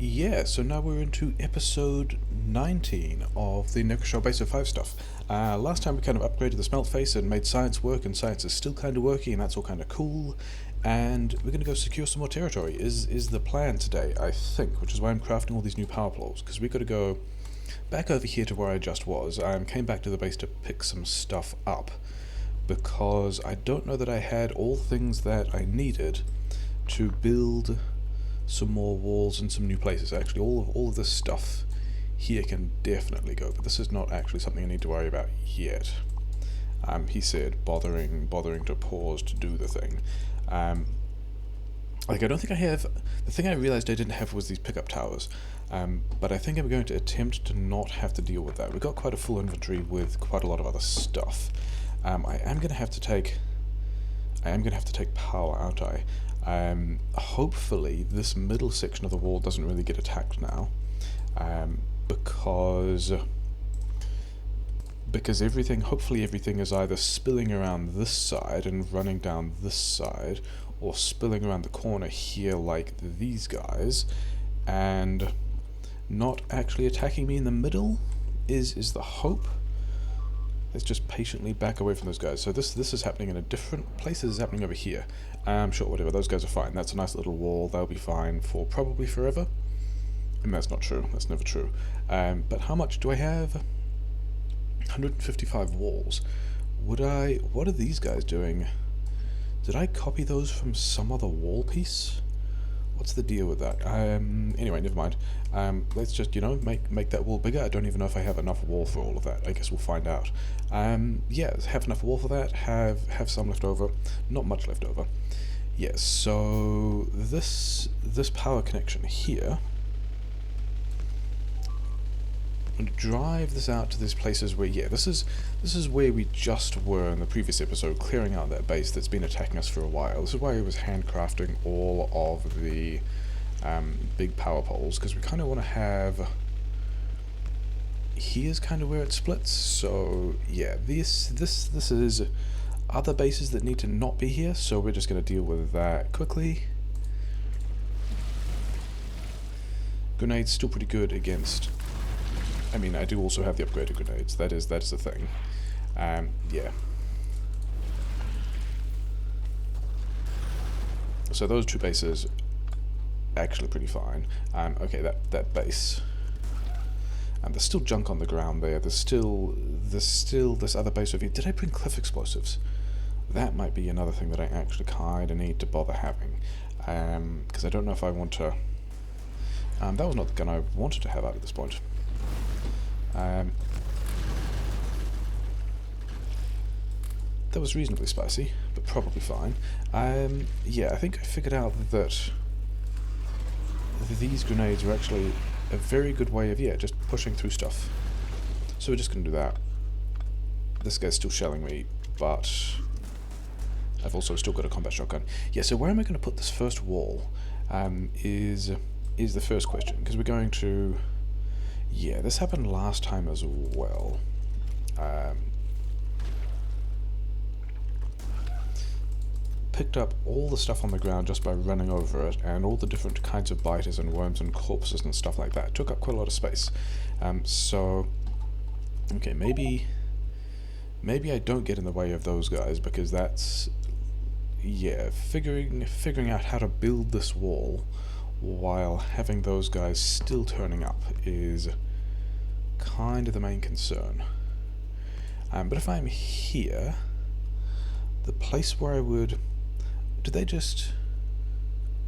Yeah, so now we're into episode 19 of the Necro-Schall base of 5 stuff. Last time we kind of upgraded the smelt face and made science work, and science is still kind of working, and that's all kind of cool. And we're going to go secure some more territory, is the plan today, I think, which is why I'm crafting all these new power poles, because we've got to go back over here to where I just was. I came back to the base to pick some stuff up, because I don't know that I had all things that I needed to build some more walls and some new places. Actually, all of this stuff here can definitely go, but this is not actually something I need to worry about yet. He said, bothering to pause to do the thing. I don't think I have. The thing I realized I didn't have was these pickup towers, but I think I'm going to attempt to not have to deal with that. We've got quite a full inventory with quite a lot of other stuff. I am going to have to take power, aren't I? Hopefully this middle section of the wall doesn't really get attacked now, because hopefully everything is either spilling around this side and running down this side, or spilling around the corner here like these guys, and not actually attacking me in the middle is the hope. Let's just patiently back away from those guys. So this is happening in a different place. This is happening over here. Sure, whatever. Those guys are fine. That's a nice little wall. They'll be fine for probably forever. And that's not true. That's never true. But how much do I have? 155 walls. What are these guys doing? Did I copy those from some other wall piece? What's the deal with that? Anyway, never mind. Let's just, make that wall bigger. I don't even know if I have enough wall for all of that. I guess we'll find out. Yeah, have enough wall for that. Have some left over. Not much left over. Yes, so this power connection here, and drive this out to these places where, yeah, this is where we just were in the previous episode, clearing out that base that's been attacking us for a while. This is why I was handcrafting all of the big power poles, because we kind of want to have, here's kind of where it splits. So yeah, this is other bases that need to not be here, so we're just going to deal with that quickly. Grenades still pretty good against, I mean, I do also have the upgraded grenades. That is the thing. Yeah. So those two bases, actually pretty fine. Okay, that base. And there's still junk on the ground there. There's still this other base over here. Did I bring cliff explosives? That might be another thing that I actually kind of need to bother having, because I don't know if I want to. That was not the gun I wanted to have out at this point. That was reasonably spicy, but probably fine. Yeah, I think I figured out that these grenades are actually a very good way of, yeah, just pushing through stuff. So we're just going to do that. This guy's still shelling me, but I've also still got a combat shotgun. Yeah, so where am I going to put this first wall is the first question, because we're going to... Yeah, this happened last time as well. Picked up all the stuff on the ground just by running over it, and all the different kinds of biters and worms and corpses and stuff like that. It took up quite a lot of space. So, okay, maybe I don't get in the way of those guys, because that's, yeah, figuring out how to build this wall while having those guys still turning up is kind of the main concern. But if I'm here, the place where I would... Did they just...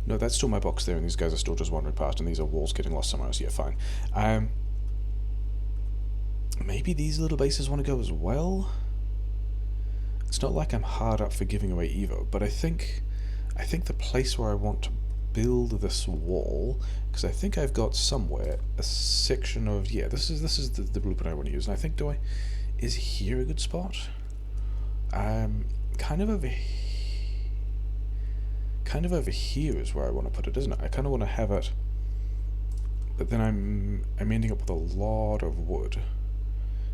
No, that's still my box there, and these guys are still just wandering past, and these are walls getting lost somewhere else. Yeah, fine. Maybe these little bases want to go as well? It's not like I'm hard up for giving away Evo, but I think the place where I want to build this wall, because I think I've got somewhere a section of, yeah, this is the blueprint I want to use, and I think, is here a good spot? Kind of over here is where I want to put it, isn't it? I kind of want to have it, but then I'm ending up with a lot of wood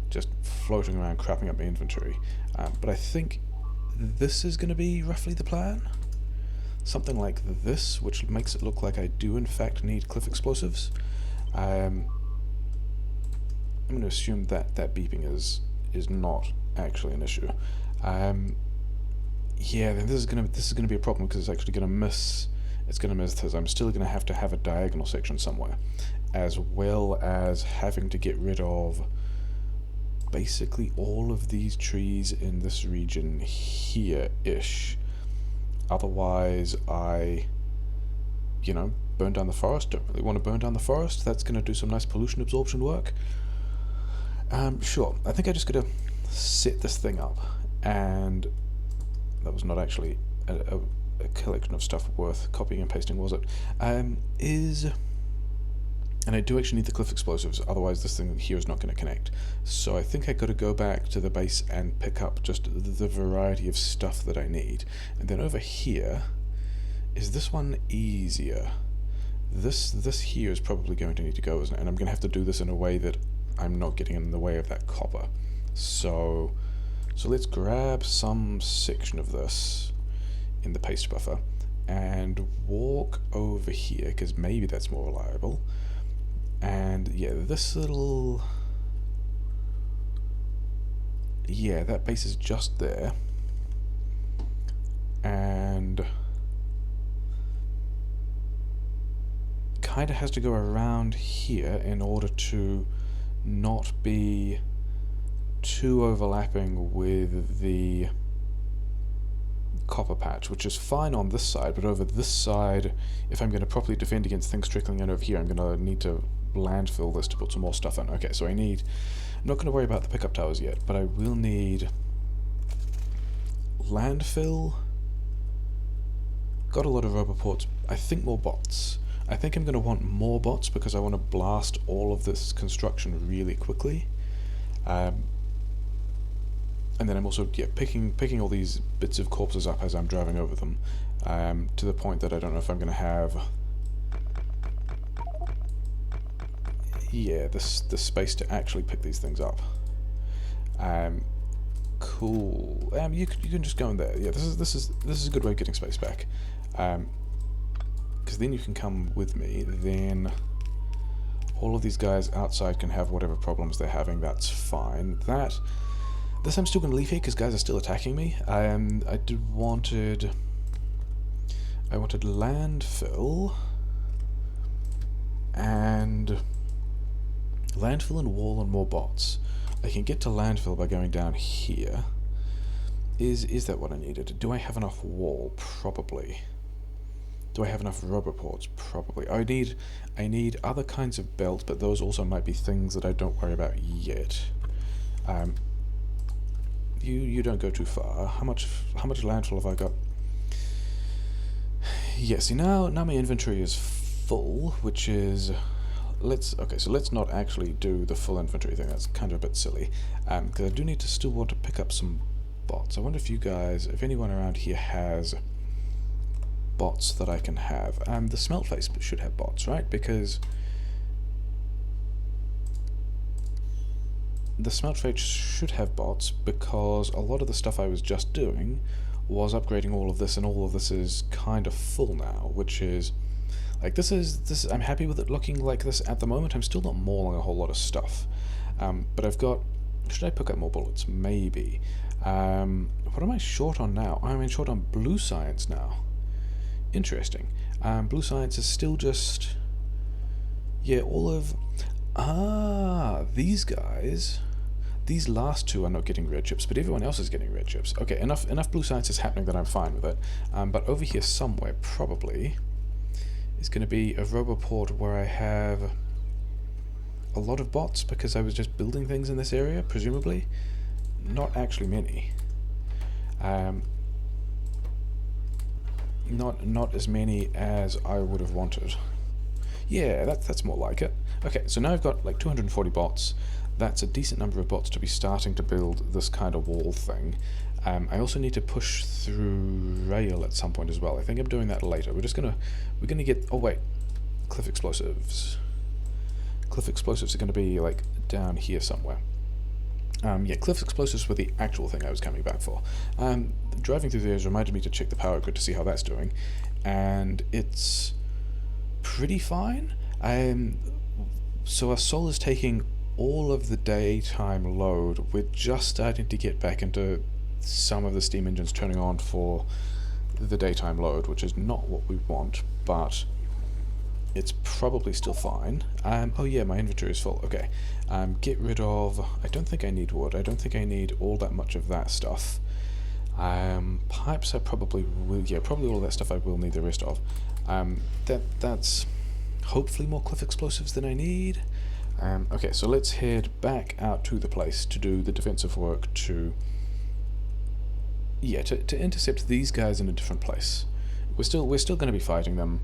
just floating around, crapping up my inventory. But I think this is going to be roughly the plan. something like this, which makes it look like I do in fact need cliff explosives. I'm going to assume that that beeping is not actually an issue. Yeah, then this is gonna be a problem because it's actually gonna miss. It's gonna miss this. I'm still gonna have to have a diagonal section somewhere, as well as having to get rid of basically all of these trees in this region here-ish. Otherwise, I, burn down the forest. Don't really want to burn down the forest. That's gonna do some nice pollution absorption work. Sure. I think I just gotta set this thing up, and that was not actually a collection of stuff worth copying and pasting, was it? And I do actually need the cliff explosives, otherwise this thing here is not going to connect. So I think I got to go back to the base and pick up just the variety of stuff that I need. And then over here, is this one easier? This here is probably going to need to go, isn't it? And I'm going to have to do this in a way that I'm not getting in the way of that copper. So let's grab some section of this in the paste buffer and walk over here, because maybe that's more reliable. And yeah, this little... yeah, that base is just there. And kind of has to go around here in order to not be too overlapping with the copper patch, which is fine on this side, but over this side, if I'm going to properly defend against things trickling in over here, I'm going to need to landfill this to put some more stuff in. Okay, so I'm not going to worry about the pickup towers yet, but I will need landfill, got a lot of roboports, I think more bots. I think I'm going to want more bots because I want to blast all of this construction really quickly. And then I'm also picking all these bits of corpses up as I'm driving over them, to the point that I don't know if I'm going to have the space to actually pick these things up. Cool. You can just go in there. Yeah, this is a good way of getting space back. Because then you can come with me. Then all of these guys outside can have whatever problems they're having. That's fine. This I'm still going to leave here because guys are still attacking me. I wanted landfill and wall and more bots. I can get to landfill by going down here. Is that what I needed? Do I have enough wall? Probably. Do I have enough rubber ports? Probably. I need other kinds of belt, but those also might be things that I don't worry about yet. You don't go too far. How much landfill have I got? Yeah, see now my inventory is full, which is so let's not actually do the full inventory thing. That's kind of a bit silly. Because I do need to still want to pick up some bots. I wonder if anyone around here has bots that I can have. The smelt face should have bots, right? Because the smelt face should have bots, because a lot of the stuff I was just doing was upgrading all of this, and all of this is kind of full now, which is like this is I'm happy with it looking like this at the moment. I'm still not mauling a whole lot of stuff, but I've got, should I pick up more bullets? Maybe. What am I short on now? I'm short on blue science now. Interesting. Blue science is still just, all of these guys. These last two are not getting red chips, but everyone else is getting red chips. Okay, enough blue science is happening that I'm fine with it. But over here somewhere, probably, is going to be a roboport where I have a lot of bots, because I was just building things in this area, presumably. Not actually many. Not as many as I would have wanted. Yeah, that's more like it. Okay, so now I've got like 240 bots. That's a decent number of bots to be starting to build this kind of wall thing. I also need to push through rail at some point as well. I think I'm doing that later. We're gonna get, oh wait, cliff explosives. Cliff explosives are gonna be like down here somewhere. Cliff explosives were the actual thing I was coming back for. Driving through there has reminded me to check the power grid to see how that's doing. and it's pretty fine. So our solar's taking all of the daytime load. We're just starting to get back into some of the steam engines turning on for the daytime load, which is not what we want, but it's probably still fine. Oh yeah, my inventory is full. Okay. Get rid of... I don't think I need wood. I don't think I need all that much of that stuff. Pipes I probably will... Yeah, probably all that stuff I will need the rest of. That's hopefully more cliff explosives than I need. Okay, so let's head back out to the place to do the defensive work to... Yeah, to intercept these guys in a different place. We're still going to be fighting them.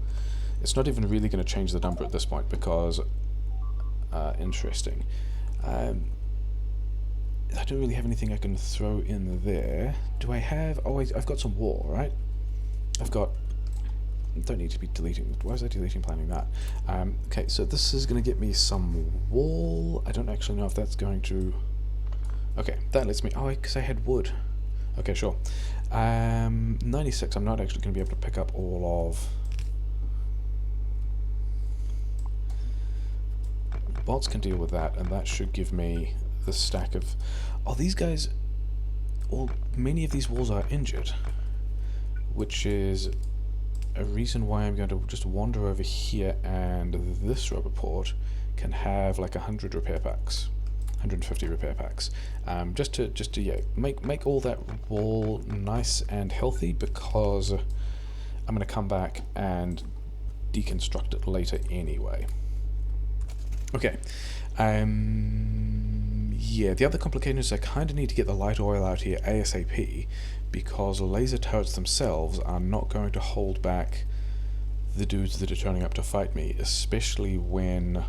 It's not even really going to change the number at this point because... interesting. I don't really have anything I can throw in there. Do I have... Oh, I've got some wall, right? I've got... Don't need to be deleting... Why was I deleting planning that? Okay, so this is going to get me some wall. I don't actually know if that's going to... Okay, that lets me... Oh, because I had wood. Okay, sure. 96, I'm not actually going to be able to pick up all of... Bots can deal with that, and that should give me the stack of... Oh, these guys... Well, many of these walls are injured, which is a reason why I'm going to just wander over here, and this rubber port can have like 100 repair packs, 150 repair packs, just to yeah, make all that wall nice and healthy, because I'm going to come back and deconstruct it later anyway. Okay, yeah, the other complication is I kind of need to get the light oil out here ASAP, because laser turrets themselves are not going to hold back the dudes that are turning up to fight me, especially when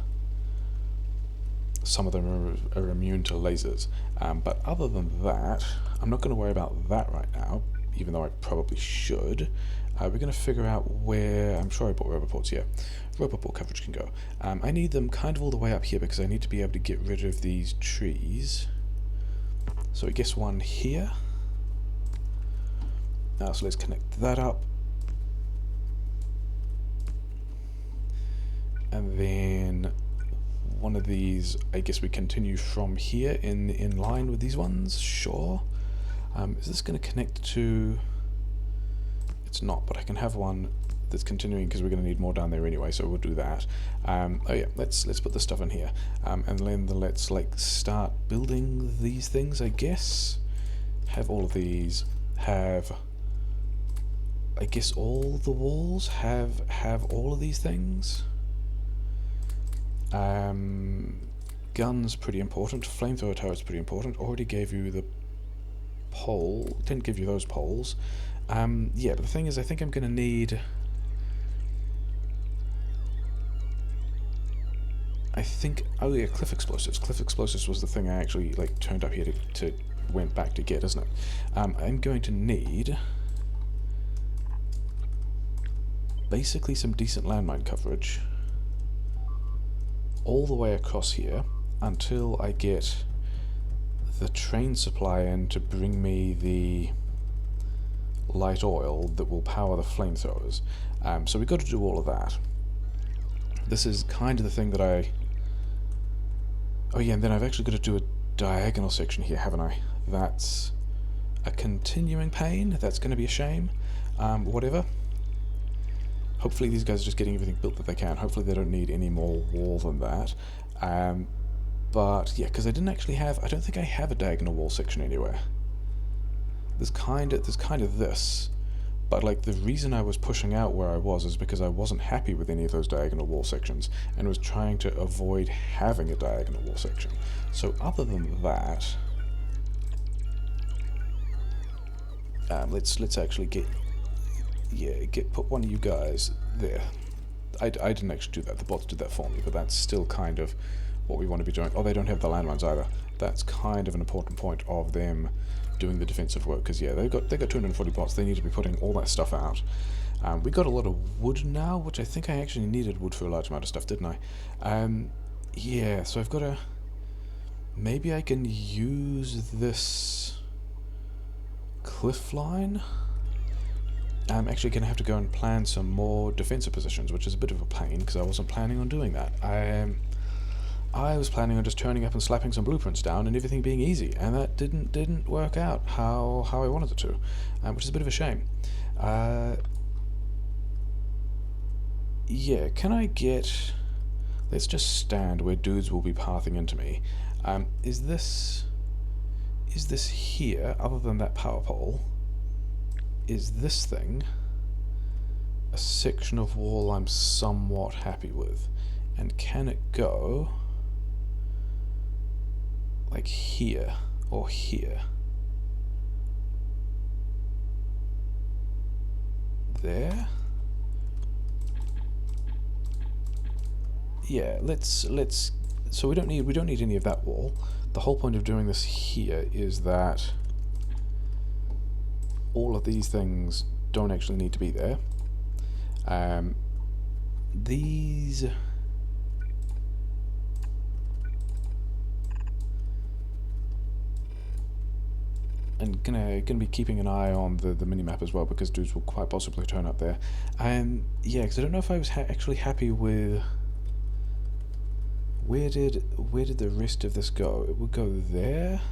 some of them are immune to lasers. But other than that, I'm not going to worry about that right now, even though I probably should. We're going to figure out where... I'm sure I bought rubber ports, yeah. Rubber port coverage can go. I need them kind of all the way up here because I need to be able to get rid of these trees. So I guess one here. So let's connect that up. And then one of these, I guess we continue from here in line with these ones, sure. Is this going to connect to... It's not, but I can have one that's continuing because we're going to need more down there anyway, so we'll do that. Oh yeah, let's put this stuff in here, and then let's like start building these things, I guess. Have all of these, have, I guess all the walls have all of these things. Guns pretty important, flamethrower turret's pretty important. Already gave you the pole, didn't give you those poles. Yeah, but the thing is, I think I'm going to need... Oh yeah, cliff explosives. Cliff explosives was the thing I actually like turned up here to went back to get, isn't it? I'm going to need basically some decent landmine coverage all the way across here until I get the train supply in to bring me the light oil that will power the flamethrowers. So we've got to do all of that. This is kind of the thing that I... Oh yeah, and then I've actually got to do a diagonal section here, haven't I? That's a continuing pain. That's going to be a shame. Whatever. Hopefully these guys are just getting everything built that they can. Hopefully they don't need any more wall than that. But yeah, because I didn't actually have... I don't think I have a diagonal wall section anywhere. There's kind of this, but like the reason I was pushing out where I was is because I wasn't happy with any of those diagonal wall sections and was trying to avoid having a diagonal wall section. So other than that, let's actually put one of you guys there. I didn't actually do that. The bots did that for me, but that's still kind of what we want to be doing. Oh, they don't have the landmines either. That's kind of an important point of them doing the defensive work, because yeah, they've got 240 bots. They need to be putting all that stuff out. We got a lot of wood now, which I think I actually needed wood for a large amount of stuff, didn't I? Yeah, so I've got to... Maybe I can use this cliff line I'm actually going to have to go and plan some more defensive positions, which is a bit of a pain because I wasn't planning on doing that. I was planning on just turning up and slapping some blueprints down and everything being easy, and that didn't work out how I wanted it to, which is a bit of a shame. Yeah, can I get... Let's just stand where dudes will be pathing into me. Is this here, other than that power pole, is this thing a section of wall I'm somewhat happy with? And can it go like here or here? There? Yeah, let's so we don't need any of that wall. The whole point of doing this here is that all of these things don't actually need to be there. These... And gonna be keeping an eye on the minimap as well, because dudes will quite possibly turn up there. Yeah, because I don't know if I was actually happy with... Where did the rest of this go? It would go there.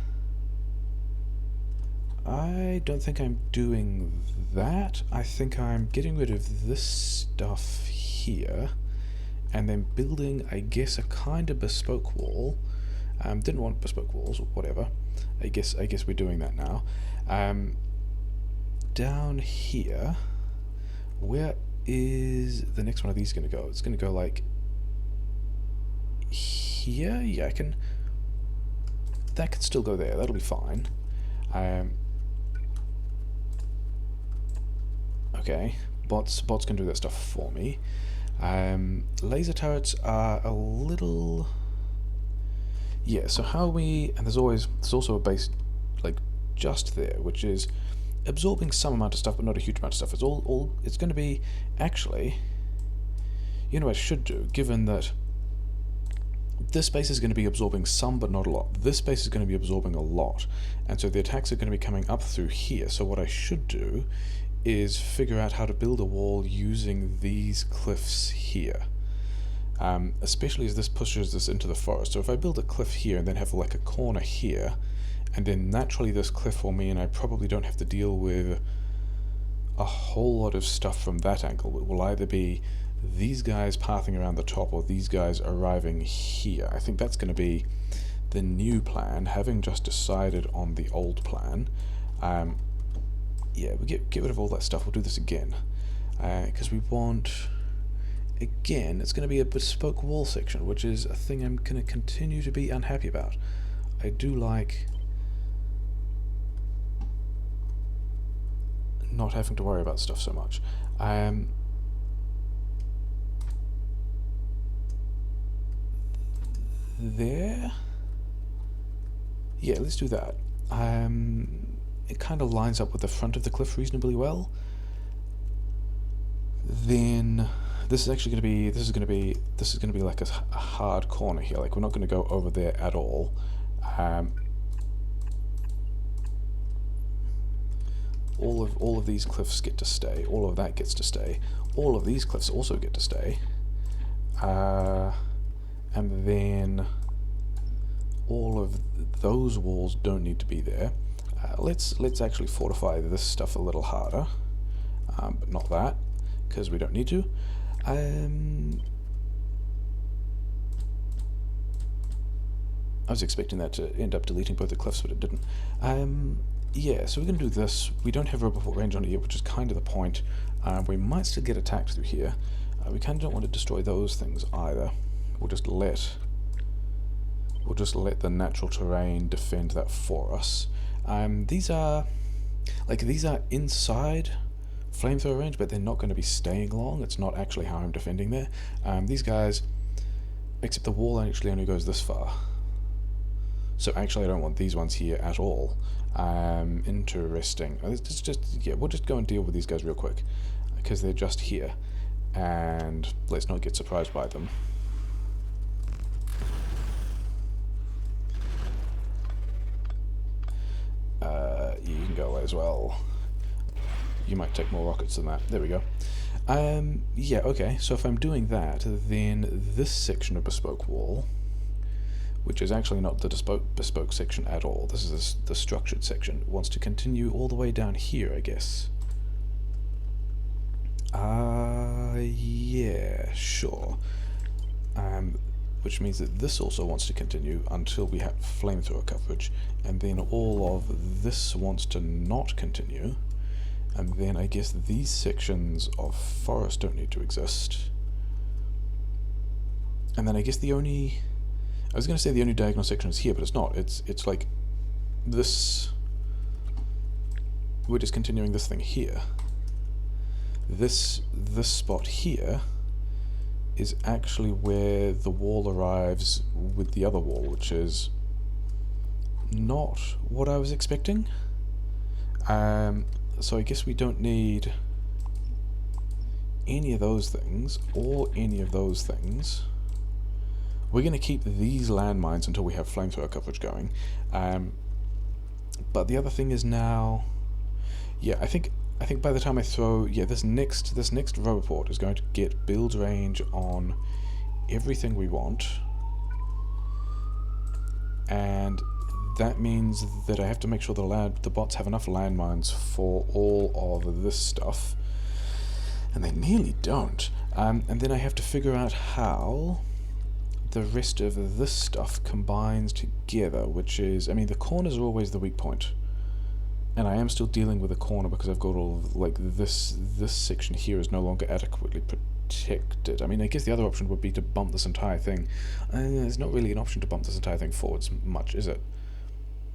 I don't think I'm doing that. I think I'm getting rid of this stuff here, and then building, I guess, a kind of bespoke wall. Didn't want bespoke walls, or whatever. I guess we're doing that now. Down here, where is the next one of these going to go? It's going to go like here. Yeah, that can still go there. That'll be fine. Okay, bots can do that stuff for me. Laser turrets are a little... Yeah, so how we... And there's also a base, like, just there, which is absorbing some amount of stuff, but not a huge amount of stuff. It's going to be... Actually, you know what I should do, given that this base is going to be absorbing some, but not a lot. This base is going to be absorbing a lot, and so the attacks are going to be coming up through here. So what I should do is figure out how to build a wall using these cliffs here. Especially as this pushes this into the forest. So if I build a cliff here and then have like a corner here, and then naturally this cliff will mean I probably don't have to deal with a whole lot of stuff from that angle. It will either be these guys pathing around the top or these guys arriving here. I think that's going to be the new plan, having just decided on the old plan. Yeah, we get rid of all that stuff. We'll do this again, because we want... Again, it's going to be a bespoke wall section, which is a thing I'm going to continue to be unhappy about. I do like not having to worry about stuff so much. There? Yeah, let's do that. It kind of lines up with the front of the cliff reasonably well. Then... This is actually going to be like a hard corner here. Like, we're not going to go over there at all. All of these cliffs get to stay. All of that gets to stay. All of these cliffs also get to stay. And then all of those walls don't need to be there. Let's actually fortify this stuff a little harder, but not that, because we don't need to. I was expecting that to end up deleting both the cliffs, but it didn't. Yeah, so we're going to do this. We don't have robot range on it yet, which is kind of the point. We might still get attacked through here. We kind of don't want to destroy those things either. We'll just let the natural terrain defend that for us. These are inside flamethrower range, but they're not going to be staying long. It's not actually how I'm defending there. These guys, except the wall actually only goes this far. So actually I don't want these ones here at all. Interesting. It's just, yeah, we'll just go and deal with these guys real quick, because they're just here. And let's not get surprised by them. You can go away as well. you might take more rockets than that. There we go. Yeah, okay, so if I'm doing that, then this section of bespoke wall, which is actually not the bespoke section at all, this is the structured section, wants to continue all the way down here, I guess. Yeah, sure. Which means that this also wants to continue until we have flamethrower coverage, and then all of this wants to not continue. And then I guess these sections of forest don't need to exist. And then I guess the only... I was going to say the only diagonal section is here, but it's not. It's like this... We're just continuing this thing here. This spot here is actually where the wall arrives with the other wall, which is not what I was expecting. So I guess we don't need any of those things, or any of those things. We're going to keep these landmines until we have flamethrower coverage going. But the other thing is now... Yeah, I think by the time I throw... Yeah, this next roboport is going to get build range on everything we want. And that means that I have to make sure the bots have enough landmines for all of this stuff, and they nearly don't. And then I have to figure out how the rest of this stuff combines together, which is, I mean, the corners are always the weak point, and I am still dealing with a corner because I've got all of, like, this section here is no longer adequately protected. I mean, I guess the other option would be to bump this entire thing. There's not really an option to bump this entire thing forwards much, is it?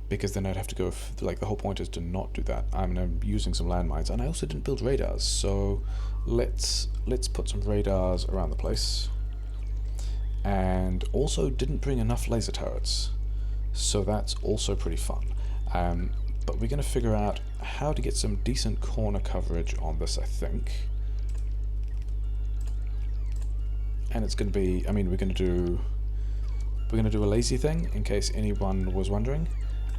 Because then I'd have to go, like, the whole point is to not do that. I'm using some landmines, and I also didn't build radars, so let's put some radars around the place. And also didn't bring enough laser turrets, so that's also pretty fun. But we're going to figure out how to get some decent corner coverage on this, I think. And it's going to be, I mean, we're going to do a lazy thing, in case anyone was wondering.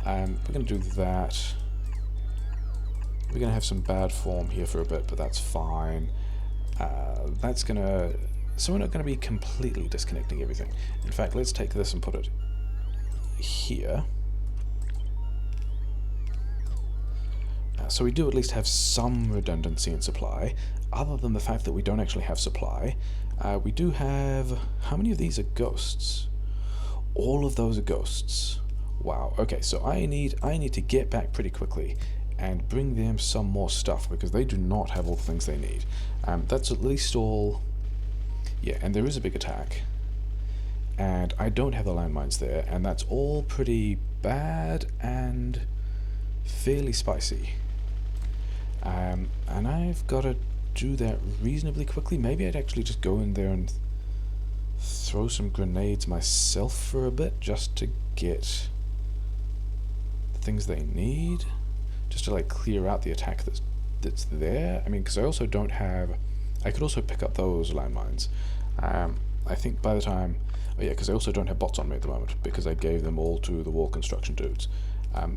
We're going to do that. We're going to have some bad form here for a bit, but that's fine. That's going to... So we're not going to be completely disconnecting everything. In fact, let's take this and put it here. So we do at least have some redundancy in supply, other than the fact that we don't actually have supply. We do have... How many of these are ghosts? All of those are ghosts. Wow, okay, so I need to get back pretty quickly and bring them some more stuff, because they do not have all the things they need. That's at least all... Yeah, and there is a big attack. And I don't have the landmines there, and that's all pretty bad and fairly spicy. And I've got to do that reasonably quickly. Maybe I'd actually just go in there and throw some grenades myself for a bit, just to get things they need, just to, like, clear out the attack that's there. I mean, because I also don't have... I could also pick up those landmines. I think by the time... Oh yeah, because I also don't have bots on me at the moment, because I gave them all to the wall construction dudes.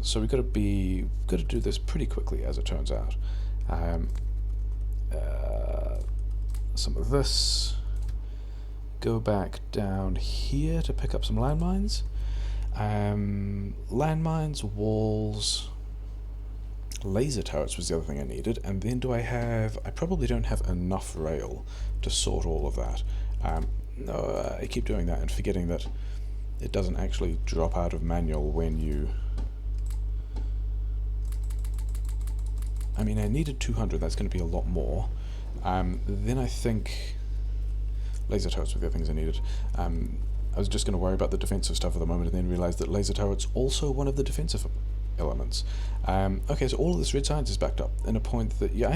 So we've got to do this pretty quickly, as it turns out. Some of this. Go back down here to pick up some landmines. Landmines, walls, laser turrets was the other thing I needed, and then I probably don't have enough rail to sort all of that. No, I keep doing that and forgetting that it doesn't actually drop out of manual when you... I mean, I needed 200, that's going to be a lot more. Then I think laser turrets were the other things I needed. I was just going to worry about the defensive stuff at the moment, and then realised that laser turrets also one of the defensive elements. Okay, so all of this red science is backed up in a point that... Yeah,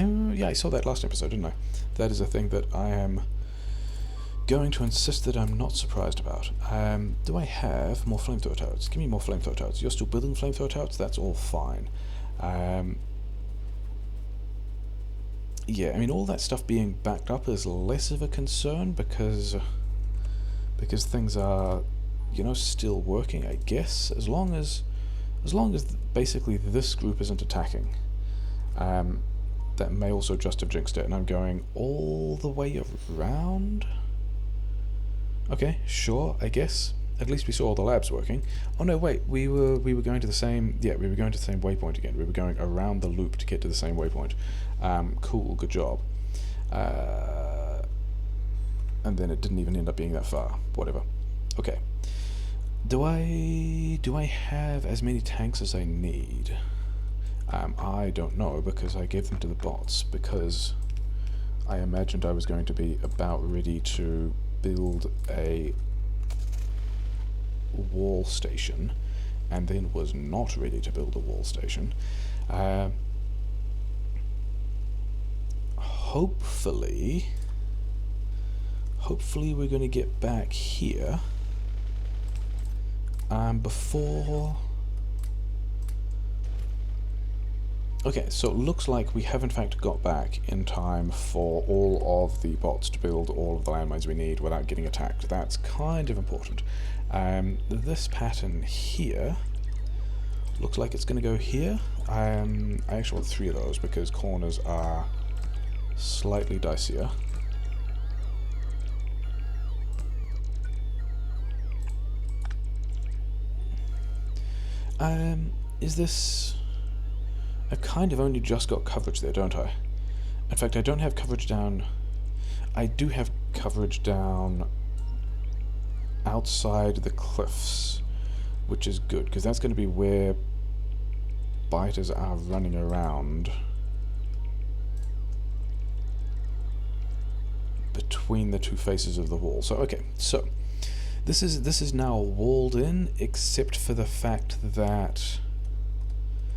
I saw that last episode, didn't I? That is a thing that I am going to insist that I'm not surprised about. Do I have more flamethrower turrets? Give me more flamethrower turrets. You're still building flamethrower turrets? That's all fine. Yeah, I mean, all that stuff being backed up is less of a concern, because things are, you know, still working, I guess, as long as basically this group isn't attacking. that may also just have jinxed it, and I'm going all the way around? Okay, sure, I guess. At least we saw all the labs working. Oh no, wait, we were going to the same, yeah, we were going to the same waypoint again. We were going around the loop to get to the same waypoint. Cool, good job. And then it didn't even end up being that far. Whatever. Okay. Do I have as many tanks as I need? I don't know, because I gave them to the bots, because I imagined I was going to be about ready to build a wall station, and then was not ready to build a wall station. Hopefully we're going to get back here before... Okay, so it looks like we have in fact got back in time for all of the bots to build all of the landmines we need without getting attacked. That's kind of important. This pattern here looks like it's going to go here. I actually want 3 of those because corners are slightly dicier. Is this... I kind of only just got coverage there, don't I? In fact, I don't have coverage down... I do have coverage down outside the cliffs, which is good, because that's going to be where biters are running around between the two faces of the wall. So, okay, so this is now walled in, except for the fact that...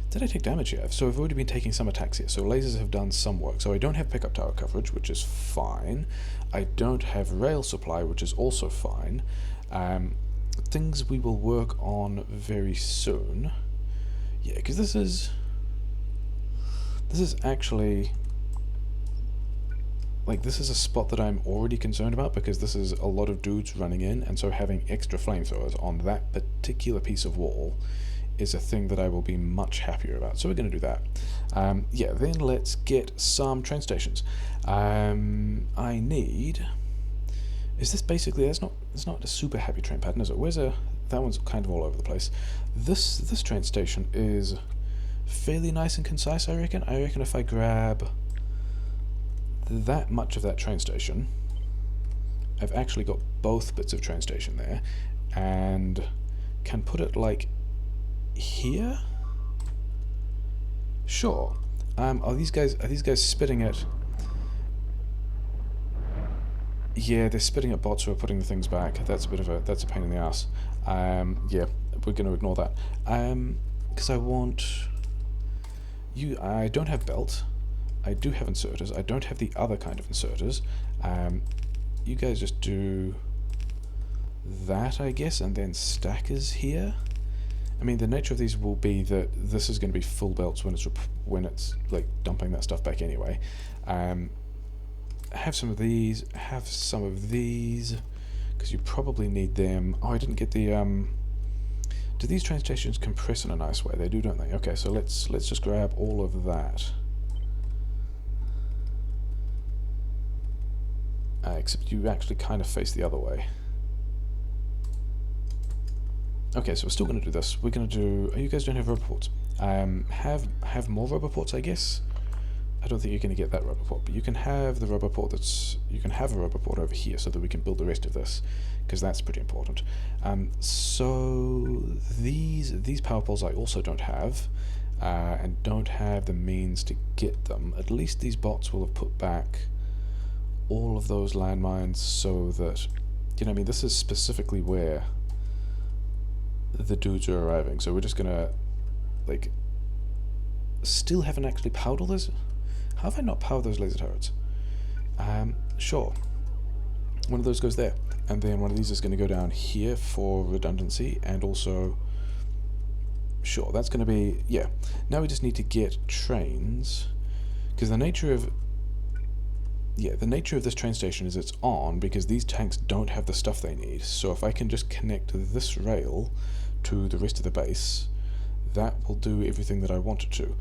Did I take damage here? So I've already been taking some attacks here, so lasers have done some work. So I don't have pickup tower coverage, which is fine. I don't have rail supply, which is also fine. Things we will work on very soon. Yeah, because this is actually... Like, this is a spot that I'm already concerned about, because this is a lot of dudes running in, and so having extra flamethrowers on that particular piece of wall is a thing that I will be much happier about. So we're going to do that. Yeah, then let's get some train stations. I need... Is this basically... It's not a super happy train pattern, is it? Where's a... That one's kind of all over the place. This train station is fairly nice and concise, I reckon. I reckon if I grab that much of that train station, I've actually got both bits of train station there, and can put it like here? Sure. Are these guys spitting at... Yeah, they're spitting at bots who are putting the things back. That's a bit of a... That's a pain in the ass. Yeah, we're going to ignore that. Because I want... I don't have belt. I do have inserters. I don't have the other kind of inserters. You guys just do that, I guess, and then stackers here. I mean, the nature of these will be that this is going to be full belts when it's like dumping that stuff back anyway. Have some of these. Have some of these, because you probably need them. Oh, I didn't get the. Do these train stations compress in a nice way? They do, don't they? Okay, so let's just grab all of that. Except you actually kind of face the other way. Okay, so we're still going to do this. We're going to do... Oh, you guys don't have rubber ports. Have more rubber ports, I guess. I don't think you're going to get that rubber port, but you can have the rubber port that's... You can have a rubber port over here so that we can build the rest of this, because that's pretty important. So these power poles I also don't have, and don't have the means to get them. At least these bots will have put back all of those landmines so that... You know what I mean? This is specifically where the dudes are arriving, so we're just gonna like still haven't actually powered all this. How have I not powered those laser turrets? Sure, one of those goes there, and then one of these is going to go down here for redundancy, and also sure, that's going to be... Yeah, now we just need to get trains, because the nature of this train station is it's on because these tanks don't have the stuff they need. So if I can just connect this rail to the rest of the base, that will do everything that I want it to.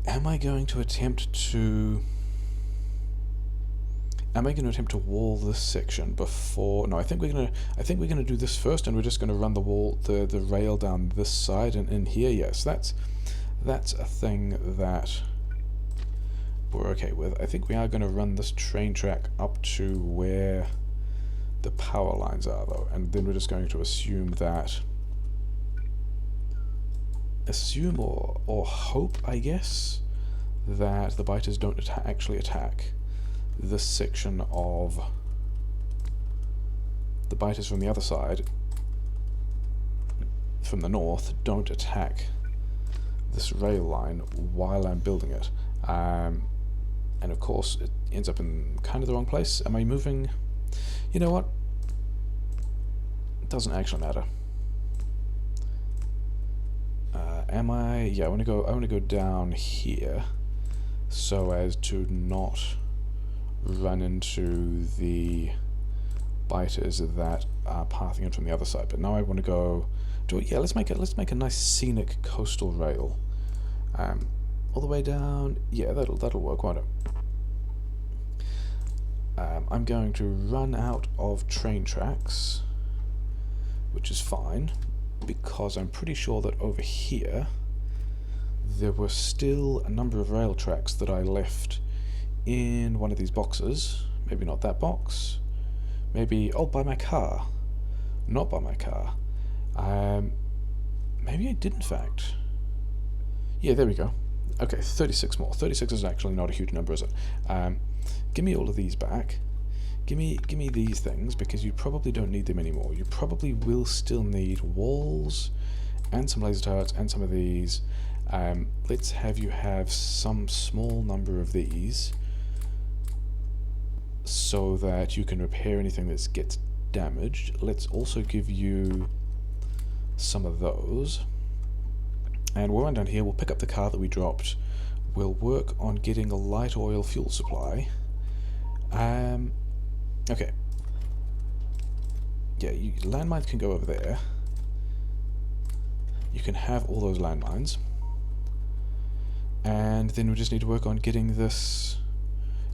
Am I going to attempt to wall this section before? No, I think we're gonna do this first, and we're just gonna run the rail down this side and in here. Yes, that's a thing that we're okay with. I think we are going to run this train track up to where the power lines are, though, and then we're just going to assume or hope, I guess, that the biters don't actually attack this section of the biters from the other side, from the north, don't attack this rail line while I'm building it. And of course it ends up in kind of the wrong place. Am I moving? You know what? It doesn't actually matter. Am I? Yeah, I want to go down here so as to not run into the biters that are pathing in from the other side. But now I want to go do it. Yeah, let's make a nice scenic coastal rail. All the way down. Yeah, that'll work, won't it? I'm going to run out of train tracks, which is fine, because I'm pretty sure that over here there were still a number of rail tracks that I left in one of these boxes. Maybe not that box. Maybe, oh, by my car. Not by my car. Maybe I did, in fact. Yeah, there we go. Okay, 36 more. 36 is actually not a huge number, is it? Give me all of these back. Give me these things, because you probably don't need them anymore. You probably will still need walls, and some laser turrets, and some of these. Let's have you have some small number of these, so that you can repair anything that gets damaged. Let's also give you some of those. And we'll run down here, we'll pick up the car that we dropped, we'll work on getting a light oil fuel supply. Okay. Yeah, landmines can go over there. You can have all those landmines. And then we just need to work on getting this...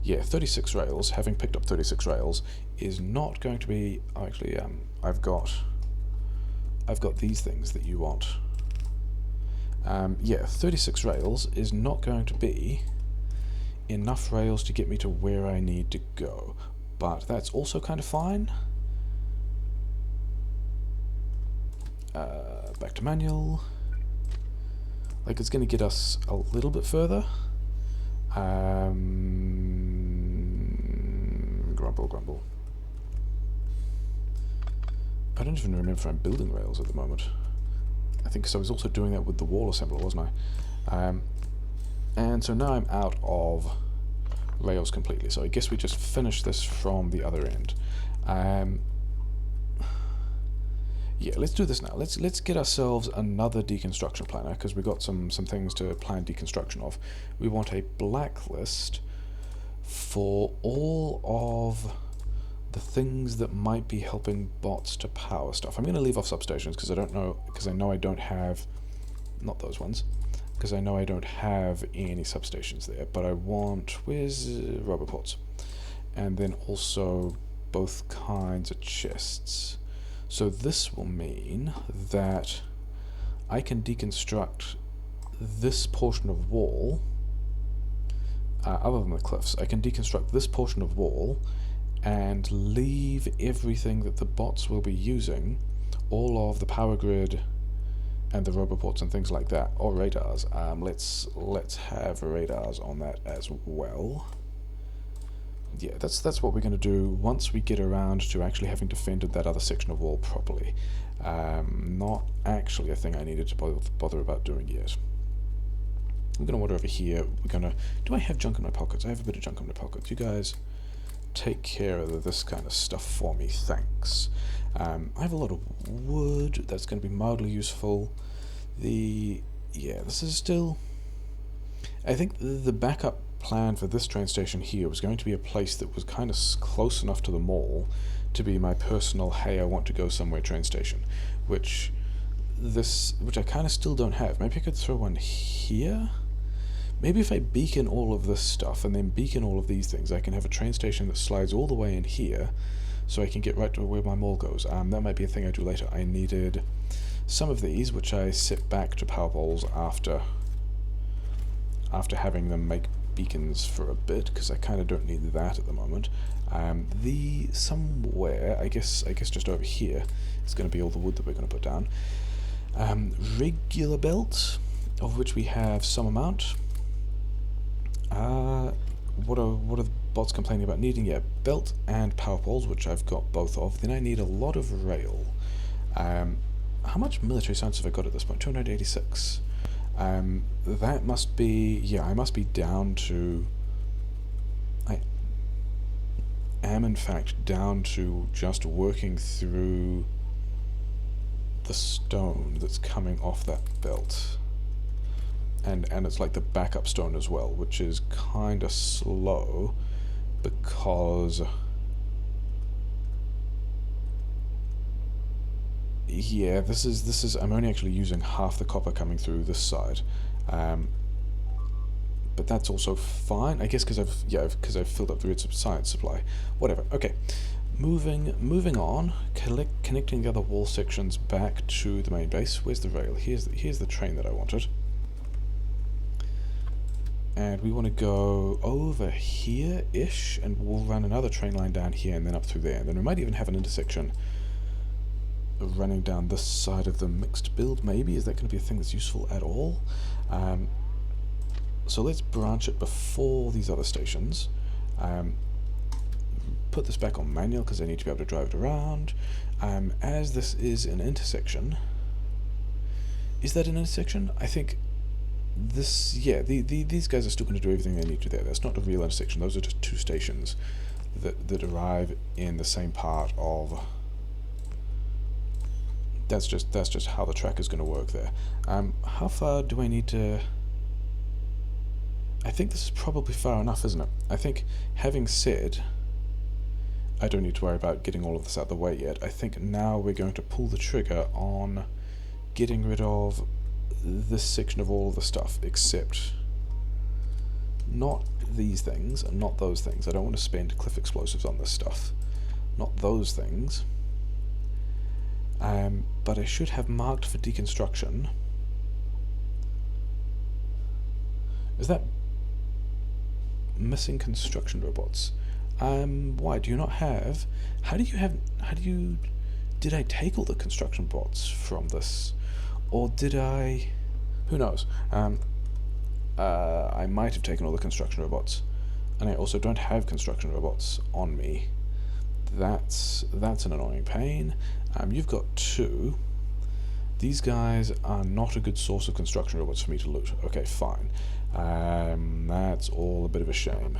Yeah, 36 rails, having picked up 36 rails, is not going to be... Oh, actually, I've got these things that you want. Yeah, 36 rails is not going to be enough rails to get me to where I need to go, but that's also kind of fine. Back to manual. Like, it's going to get us a little bit further. Grumble. I don't even remember if I'm building rails at the moment. I think so. I was also doing that with the wall assembler, wasn't I? And so now I'm out of rails completely. So I guess we just finish this from the other end. Yeah, let's do this now. Let's get ourselves another deconstruction planner, because we got some things to plan deconstruction of. We want a blacklist for all of the things that might be helping bots to power stuff. I'm going to leave off substations because I know I don't have, not those ones, because I know I don't have any substations there, but I want, where's Roboports? And then also both kinds of chests. So this will mean that I can deconstruct this portion of wall, other than the cliffs, I can deconstruct this portion of wall and leave everything that the bots will be using, all of the power grid and the roboports and things like that, or radars. Let's have radars on that as well. Yeah, that's what we're going to do once we get around to actually having defended that other section of wall properly. Not actually a thing I needed to bother about doing yet. I'm going to wander over here. Do I have junk in my pockets? I have a bit of junk in my pockets. You guys take care of this kind of stuff for me, thanks. I have a lot of wood that's going to be mildly useful. Yeah, this is still... I think the backup plan for this train station here was going to be a place that was kind of close enough to the mall to be my personal, hey, I want to go somewhere train station, which I kind of still don't have. Maybe I could throw one here, Maybe if I beacon all of this stuff and then beacon all of these things, I can have a train station that slides all the way in here, so I can get right to where my mall goes. That might be a thing I do later. I needed some of these, which I set back to power poles after having them make beacons for a bit, because I kind of don't need that at the moment. Somewhere, I guess just over here, is going to be all the wood that we're going to put down. Regular belt, of which we have some amount. What are the bots complaining about needing? Yeah, belt and power poles, which I've got both of. Then I need a lot of rail. How much military science have I got at this point? 286. That must be... yeah, I must be down to... I am in fact down to just working through the stone that's coming off that belt. And it's like the backup stone as well, which is kind of slow because... yeah, this is I'm only actually using half the copper coming through this side, but that's also fine, I guess, because I've filled up the grid science supply. Whatever. Okay, moving on. Connecting the other wall sections back to the main base. Where's the rail? Here's the train that I wanted, and we want to go over here-ish, and we'll run another train line down here and then up through there. And then we might even have an intersection running down this side of the mixed build, maybe. Is that going to be a thing that's useful at all? So let's branch it before these other stations. Put this back on manual because I need to be able to drive it around. As this is an intersection... is that an intersection? I think this... yeah, these guys are still going to do everything they need to there. That's not a real intersection. Those are just two stations that arrive in the same part of... That's just how the track is going to work there. How far do I need to... I think this is probably far enough, isn't it? I think, having said, I don't need to worry about getting all of this out of the way yet. I think now we're going to pull the trigger on getting rid of this section of all of the stuff, except not these things and not those things. I don't want to spend cliff explosives on this stuff. Not those things. But I should have marked for deconstruction. Is that missing construction robots? Why do you not have... did I take all the construction bots from this? Or did I... who knows? I might have taken all the construction robots. And I also don't have construction robots on me. That's an annoying pain. You've got two. These guys are not a good source of construction robots for me to loot. Okay, fine. That's all a bit of a shame.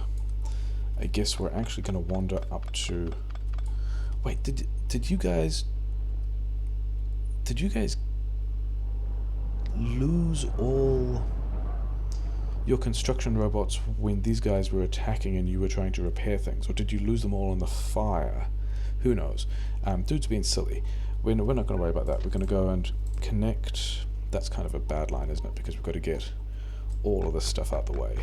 I guess we're actually going to wander up to... wait, did you guys lose all your construction robots when these guys were attacking and you were trying to repair things? Or did you lose them all in the fire? Who knows? Dude's being silly. We're not going to worry about that. We're going to go and connect... that's kind of a bad line, isn't it? Because we've got to get all of this stuff out the way.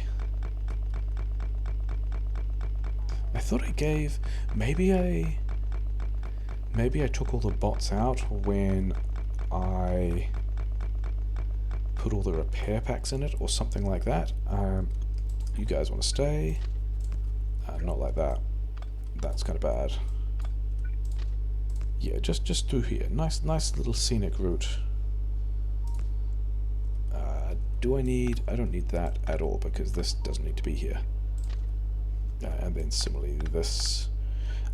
I thought I gave... maybe I took all the bots out when I put all the repair packs in it, or something like that. You guys want to stay? Not like that. That's kind of bad. Yeah, just through here. Nice little scenic route. Do I need... I don't need that at all, because this doesn't need to be here. And then similarly this...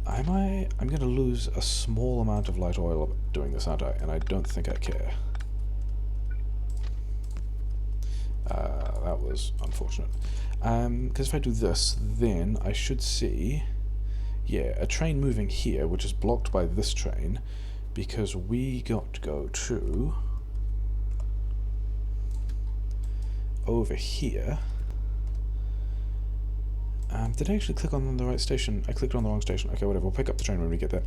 I'm going to lose a small amount of light oil doing this, aren't I? And I don't think I care. That was unfortunate. Because if I do this, then I should see... yeah, a train moving here, which is blocked by this train, because we got to go to... over here. Did I actually click on the right station? I clicked on the wrong station. Okay, whatever, we'll pick up the train when we get there.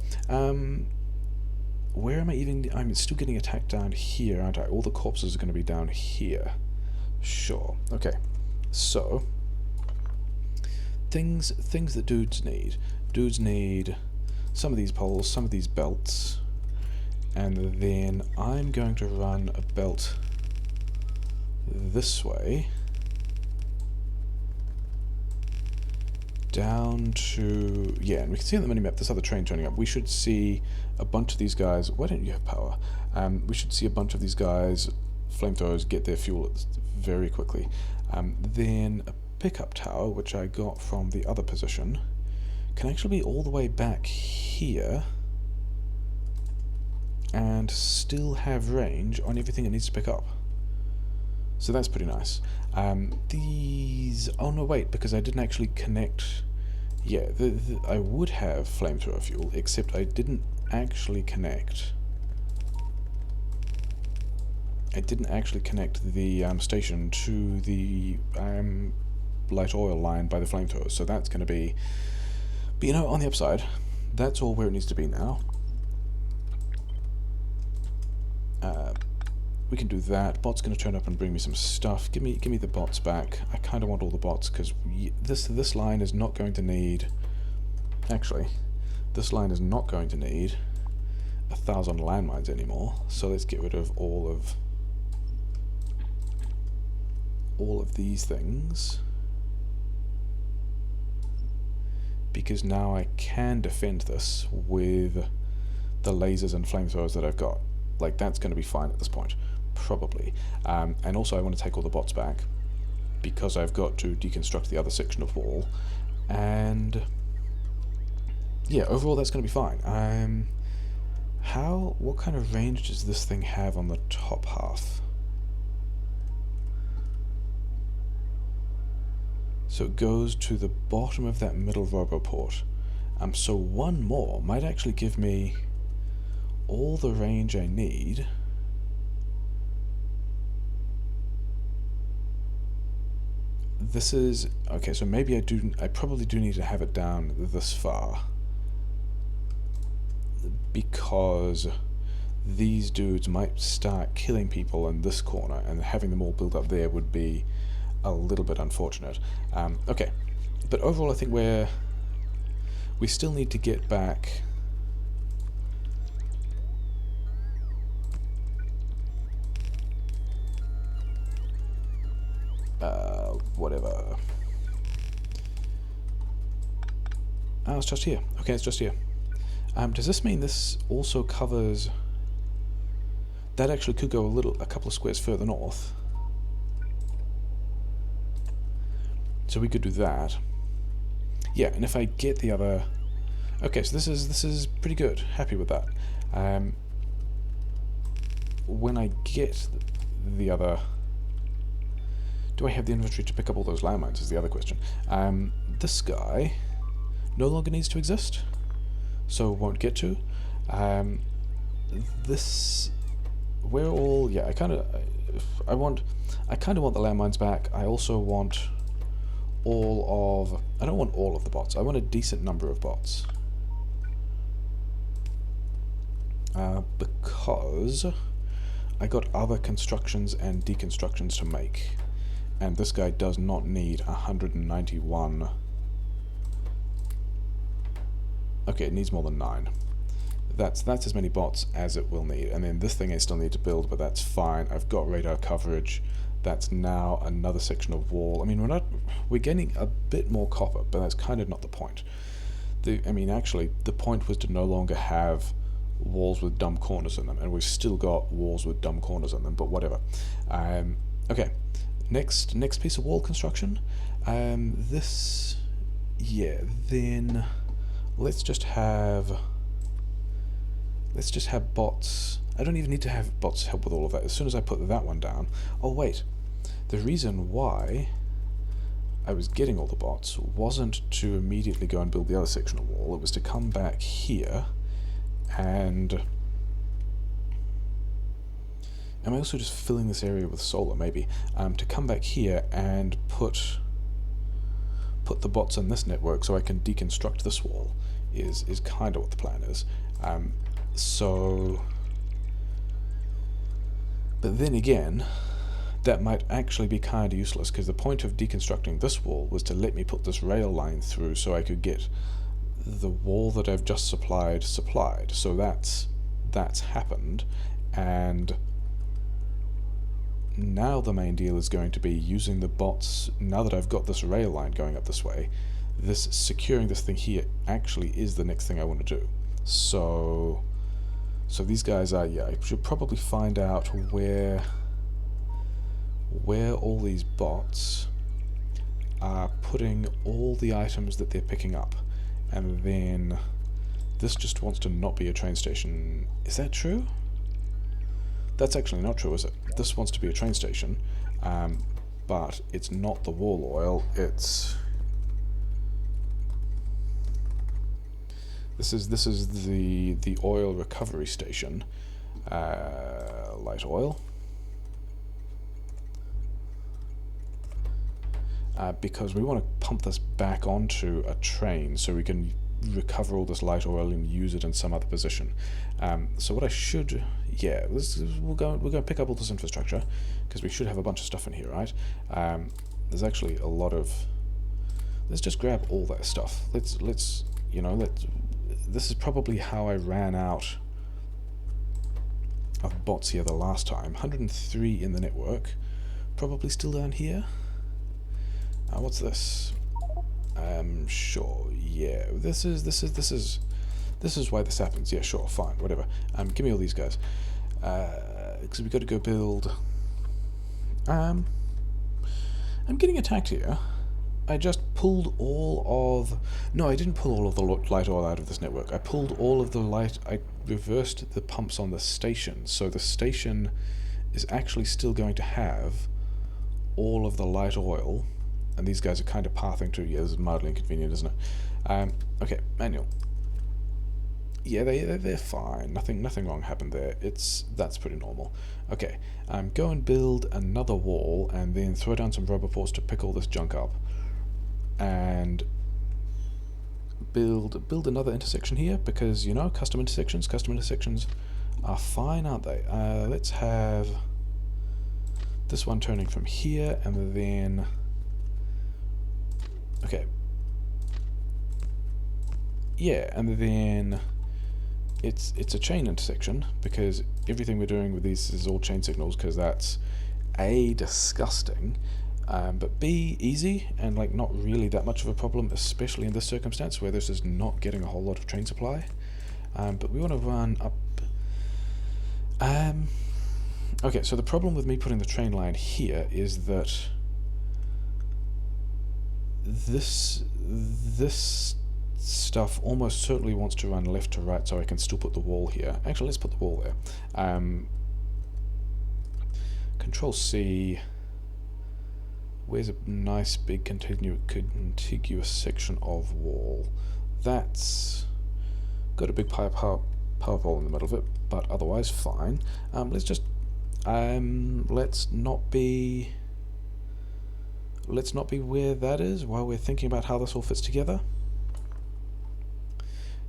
Where am I even... I'm still getting attacked down here, aren't I? All the corpses are going to be down here. Sure. Okay. So, things that dudes need. Dudes need some of these poles, some of these belts, and then I'm going to run a belt this way down to, yeah, and we can see on the minimap this other train turning up. We should see a bunch of these guys. Why don't you have power? We should see a bunch of these guys, flamethrowers, get their fuel very quickly. Then a pickup tower, which I got from the other position, can actually be all the way back here and still have range on everything it needs to pick up. So that's pretty nice. These... oh no, wait, because I didn't actually connect... yeah, I would have flamethrower fuel, except I didn't actually connect... the station to the light oil line by the flamethrowers, so that's going to be... but you know, on the upside, that's all where it needs to be now. We can do that. Bot's going to turn up and bring me some stuff. Give me the bots back. I kind of want all the bots, because this line is not going to need... actually, this line is not going to need 1,000 landmines anymore, so let's get rid of all of these things, because now I can defend this with the lasers and flamethrowers that I've got. Like, that's going to be fine at this point, probably. And also I want to take all the bots back, because I've got to deconstruct the other section of wall, and yeah, overall that's going to be fine. What kind of range does this thing have on the top half? So it goes to the bottom of that middle roboport. So one more might actually give me all the range I need. This is... okay, so maybe I probably do need to have it down this far, because these dudes might start killing people in this corner, and having them all build up there would be a little bit unfortunate. Okay, but overall I think we still need to get back... whatever. Oh, it's just here. Okay, it's just here. Does this mean this also covers... that actually could go a couple of squares further north. So we could do that. Yeah, and if I get the other... okay, so this is pretty good. Happy with that. When I get the other... do I have the inventory to pick up all those landmines is the other question. This guy no longer needs to exist, so won't get to. This... we're all... yeah, I kind of want the landmines back. I also want all of... I don't want all of the bots. I want a decent number of bots. Because I got other constructions and deconstructions to make. And this guy does not need 191... okay, it needs more than 9. That's as many bots as it will need. And then this thing I still need to build, but that's fine. I've got radar coverage. That's now another section of wall. I mean, we're getting a bit more copper, but that's kind of not the point. I mean, actually, the point was to no longer have walls with dumb corners in them, and we've still got walls with dumb corners in them, but whatever. Okay, next piece of wall construction. This... yeah, then let's just have bots. I don't even need to have bots help with all of that. As soon as I put that one down... oh wait, the reason why I was getting all the bots wasn't to immediately go and build the other section of wall. It was to come back here and... am I also just filling this area with solar, maybe? To come back here and put the bots in this network so I can deconstruct this wall is kind of what the plan is. So... but then again, that might actually be kind of useless, because the point of deconstructing this wall was to let me put this rail line through so I could get the wall that I've just supplied. So that's happened, and now the main deal is going to be using the bots. Now that I've got this rail line going up this way, this securing this thing here actually is the next thing I want to do. So these guys are, I should probably find out where all these bots are putting all the items that they're picking up. And then this just wants to not be a train station. Is that true? That's actually not true, is it? This wants to be a train station, but it's not the wall oil, it's... This is the oil recovery station. Light oil. Because we want to pump this back onto a train so we can recover all this light oil and use it in some other position. So what I should... Yeah, we're going to pick up all this infrastructure, because we should have a bunch of stuff in here, right? There's actually a lot of... Let's just grab all that stuff. Let's this is probably how I ran out of bots here the last time. 103 in the network. Probably still down here. What's this? Sure. Yeah. This is why this happens. Yeah. Sure. Fine. Whatever. Give me all these guys. Because we got to go build. I'm getting attacked here. I just pulled all of... No, I didn't pull all of the light oil out of this network. I pulled all of the light... I reversed the pumps on the station, so the station is actually still going to have all of the light oil, and these guys are kind of pathing to... Yeah, this is mildly inconvenient, isn't it? Okay, manual. Yeah, they're fine. Nothing wrong happened there. That's pretty normal. Okay, go and build another wall, and then throw down some rubber ports to pick all this junk up. And build another intersection here, because, you know, custom intersections are fine, aren't they? Let's have this one turning from here, and then... Okay. Yeah, and then it's a chain intersection, because everything we're doing with these is all chain signals, because that's A, disgusting, but B, easy, and like not really that much of a problem, especially in this circumstance where this is not getting a whole lot of train supply. But we want to run up... Okay, so the problem with me putting the train line here is that this stuff almost certainly wants to run left to right, so I can still put the wall here. Actually, let's put the wall there. Control C. Where's a nice big contiguous section of wall? That's got a big power pole in the middle of it, but otherwise fine. Let's just let's not be where that is while we're thinking about how this all fits together.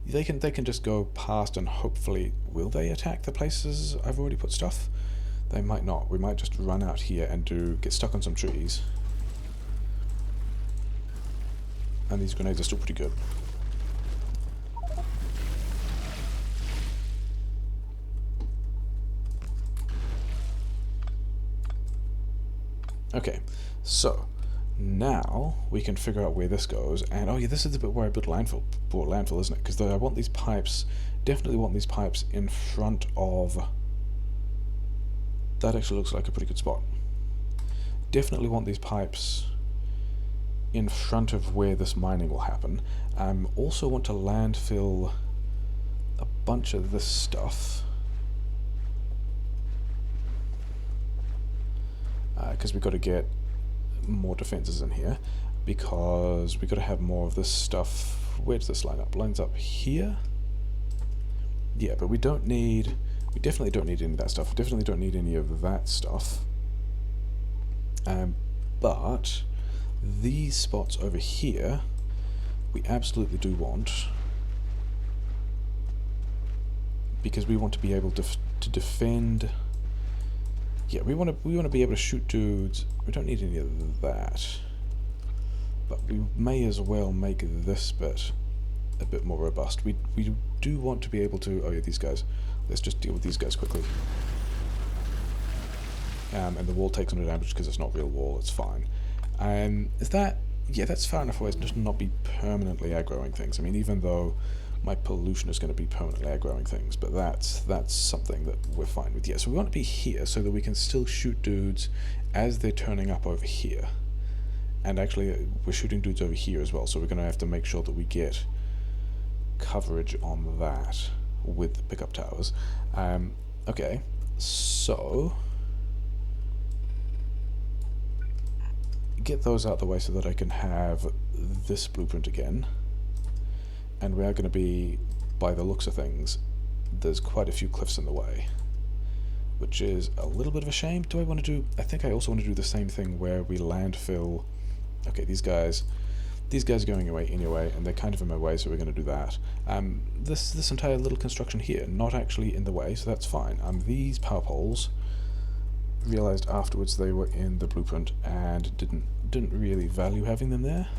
They can just go past, and hopefully, will they attack the places I've already put stuff? They might not. We might just run out here and get stuck on some trees. And these grenades are still pretty good. Okay, so now we can figure out where this goes, and oh yeah, this is the bit where I built landfill, isn't it? Because I want these pipes, definitely want these pipes in front of... That actually looks like a pretty good spot. Definitely want these pipes in front of where this mining will happen. Also want to landfill a bunch of this stuff. Because we've got to get more defenses in here, because we've got to have more of this stuff. Where does this line up? Lines up here? Yeah, but we definitely don't need any of that stuff. We definitely don't need any of that stuff. But these spots over here, we absolutely do want, because we want to be able to defend yeah, we want to be able to shoot dudes. We don't need any of that, but we may as well make this bit a bit more robust. We do want to be able to. Oh yeah, these guys. Let's just deal with these guys quickly. And the wall takes no damage because it's not real wall. It's fine. Is that? Yeah, that's far enough away to just not be permanently aggroing things. I mean, even though my pollution is going to be permanently aggroing things, but that's something that we're fine with. Yeah, so we want to be here so that we can still shoot dudes as they're turning up over here. And actually, we're shooting dudes over here as well, so we're going to have to make sure that we get coverage on that with the pickup towers. Okay, so get those out the way so that I can have this blueprint again. And we are going to be, by the looks of things, there's quite a few cliffs in the way, which is a little bit of a shame. Do I want to do... I think I also want to do the same thing where we landfill... Okay, these guys are going away anyway, and they're kind of in my way, so we're going to do that. This entire little construction here, not actually in the way, so that's fine. These power poles, realized afterwards they were in the blueprint and didn't really value having them there.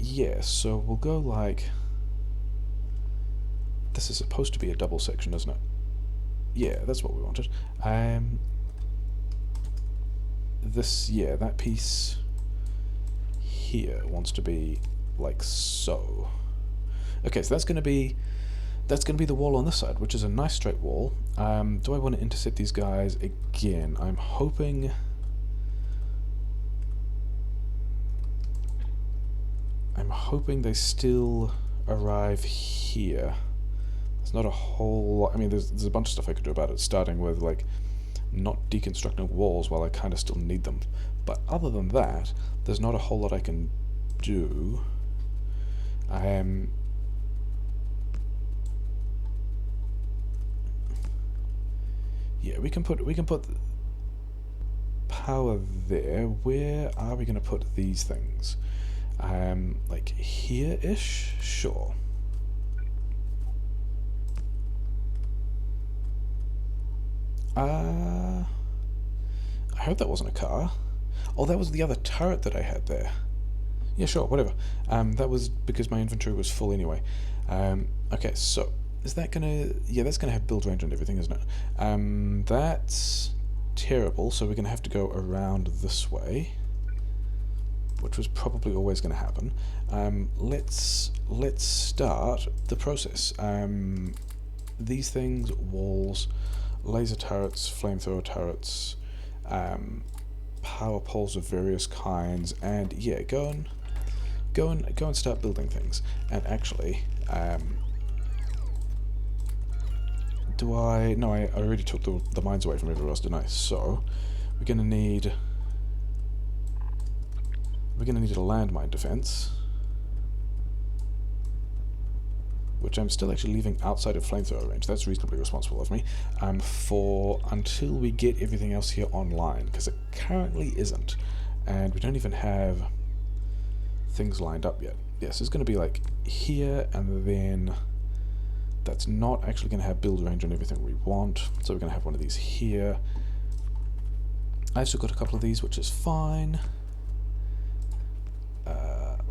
Yeah, so we'll go like... This is supposed to be a double section, isn't it? Yeah, that's what we wanted. Yeah, that piece here wants to be like so. Okay, so that's going to be the wall on this side, which is a nice straight wall. Do I want to intercept these guys again? I'm hoping they still arrive here. There's not a whole lot. I mean, there's a bunch of stuff I could do about it, starting with like not deconstructing walls while I kind of still need them. But other than that, there's not a whole lot I can do. Yeah, we can put power there. Where are we going to put these things? Like here-ish? Sure. I hope that wasn't a car. Oh, that was the other turret that I had there. Yeah, sure, whatever. That was because my inventory was full anyway. Okay, so is that gonna... Yeah, that's gonna have build range and everything, isn't it? That's terrible, so we're gonna have to go around this way, which was probably always gonna happen. Let's start the process. These things, walls, laser turrets, flamethrower turrets, power poles of various kinds, and yeah, go and start building things. And actually, do I? No, I already took the mines away from everyone else, didn't I? So we're gonna need a landmine defense, which I'm still actually leaving outside of flamethrower range. That's reasonably responsible of me. For until we get everything else here online, because it currently isn't, and we don't even have things lined up yet. Yes, it's going to be like here, and then that's not actually going to have build range on everything we want. So we're going to have one of these here. I've still got a couple of these, which is fine.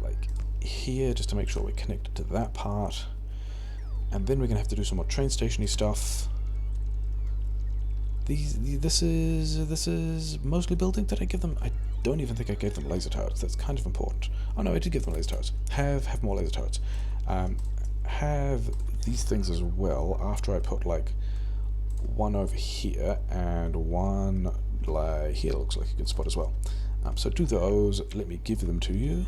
Like here, just to make sure we're connected to that part. And then we're going to have to do some more train station-y stuff. This is mostly building. Did I give them... I don't even think I gave them laser turrets. That's kind of important. Oh no, I did give them laser turrets. Have more laser turrets. Have these things as well, after I put like one over here and one like here. Looks like a good spot as well. So do those. Let me give them to you.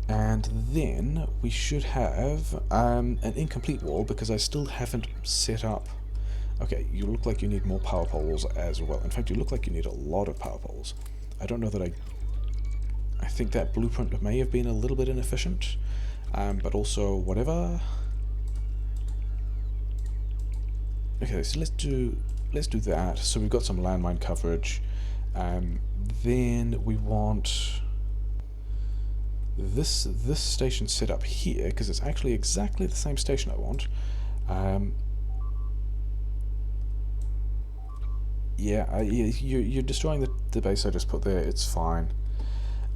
And then we should have an incomplete wall, because I still haven't set up... Okay, you look like you need more power poles as well. In fact, you look like you need a lot of power poles. I don't know that I think that blueprint may have been a little bit inefficient, but also whatever. Okay, so let's do that. So we've got some landmine coverage. Then we want this station set up here, because it's actually exactly the same station I want. Yeah, you're destroying the base I just put there. It's fine.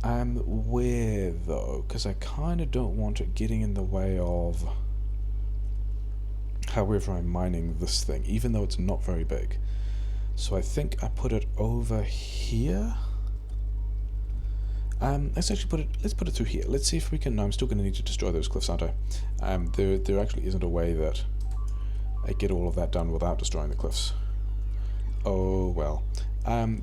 Where though? Because I kind of don't want it getting in the way of however I'm mining this thing, even though it's not very big. So I think I put it over here. Let's actually put it through here. Let's see if we can. No, I'm still going to need to destroy those cliffs, aren't I? There actually isn't a way that I get all of that done without destroying the cliffs. Oh well.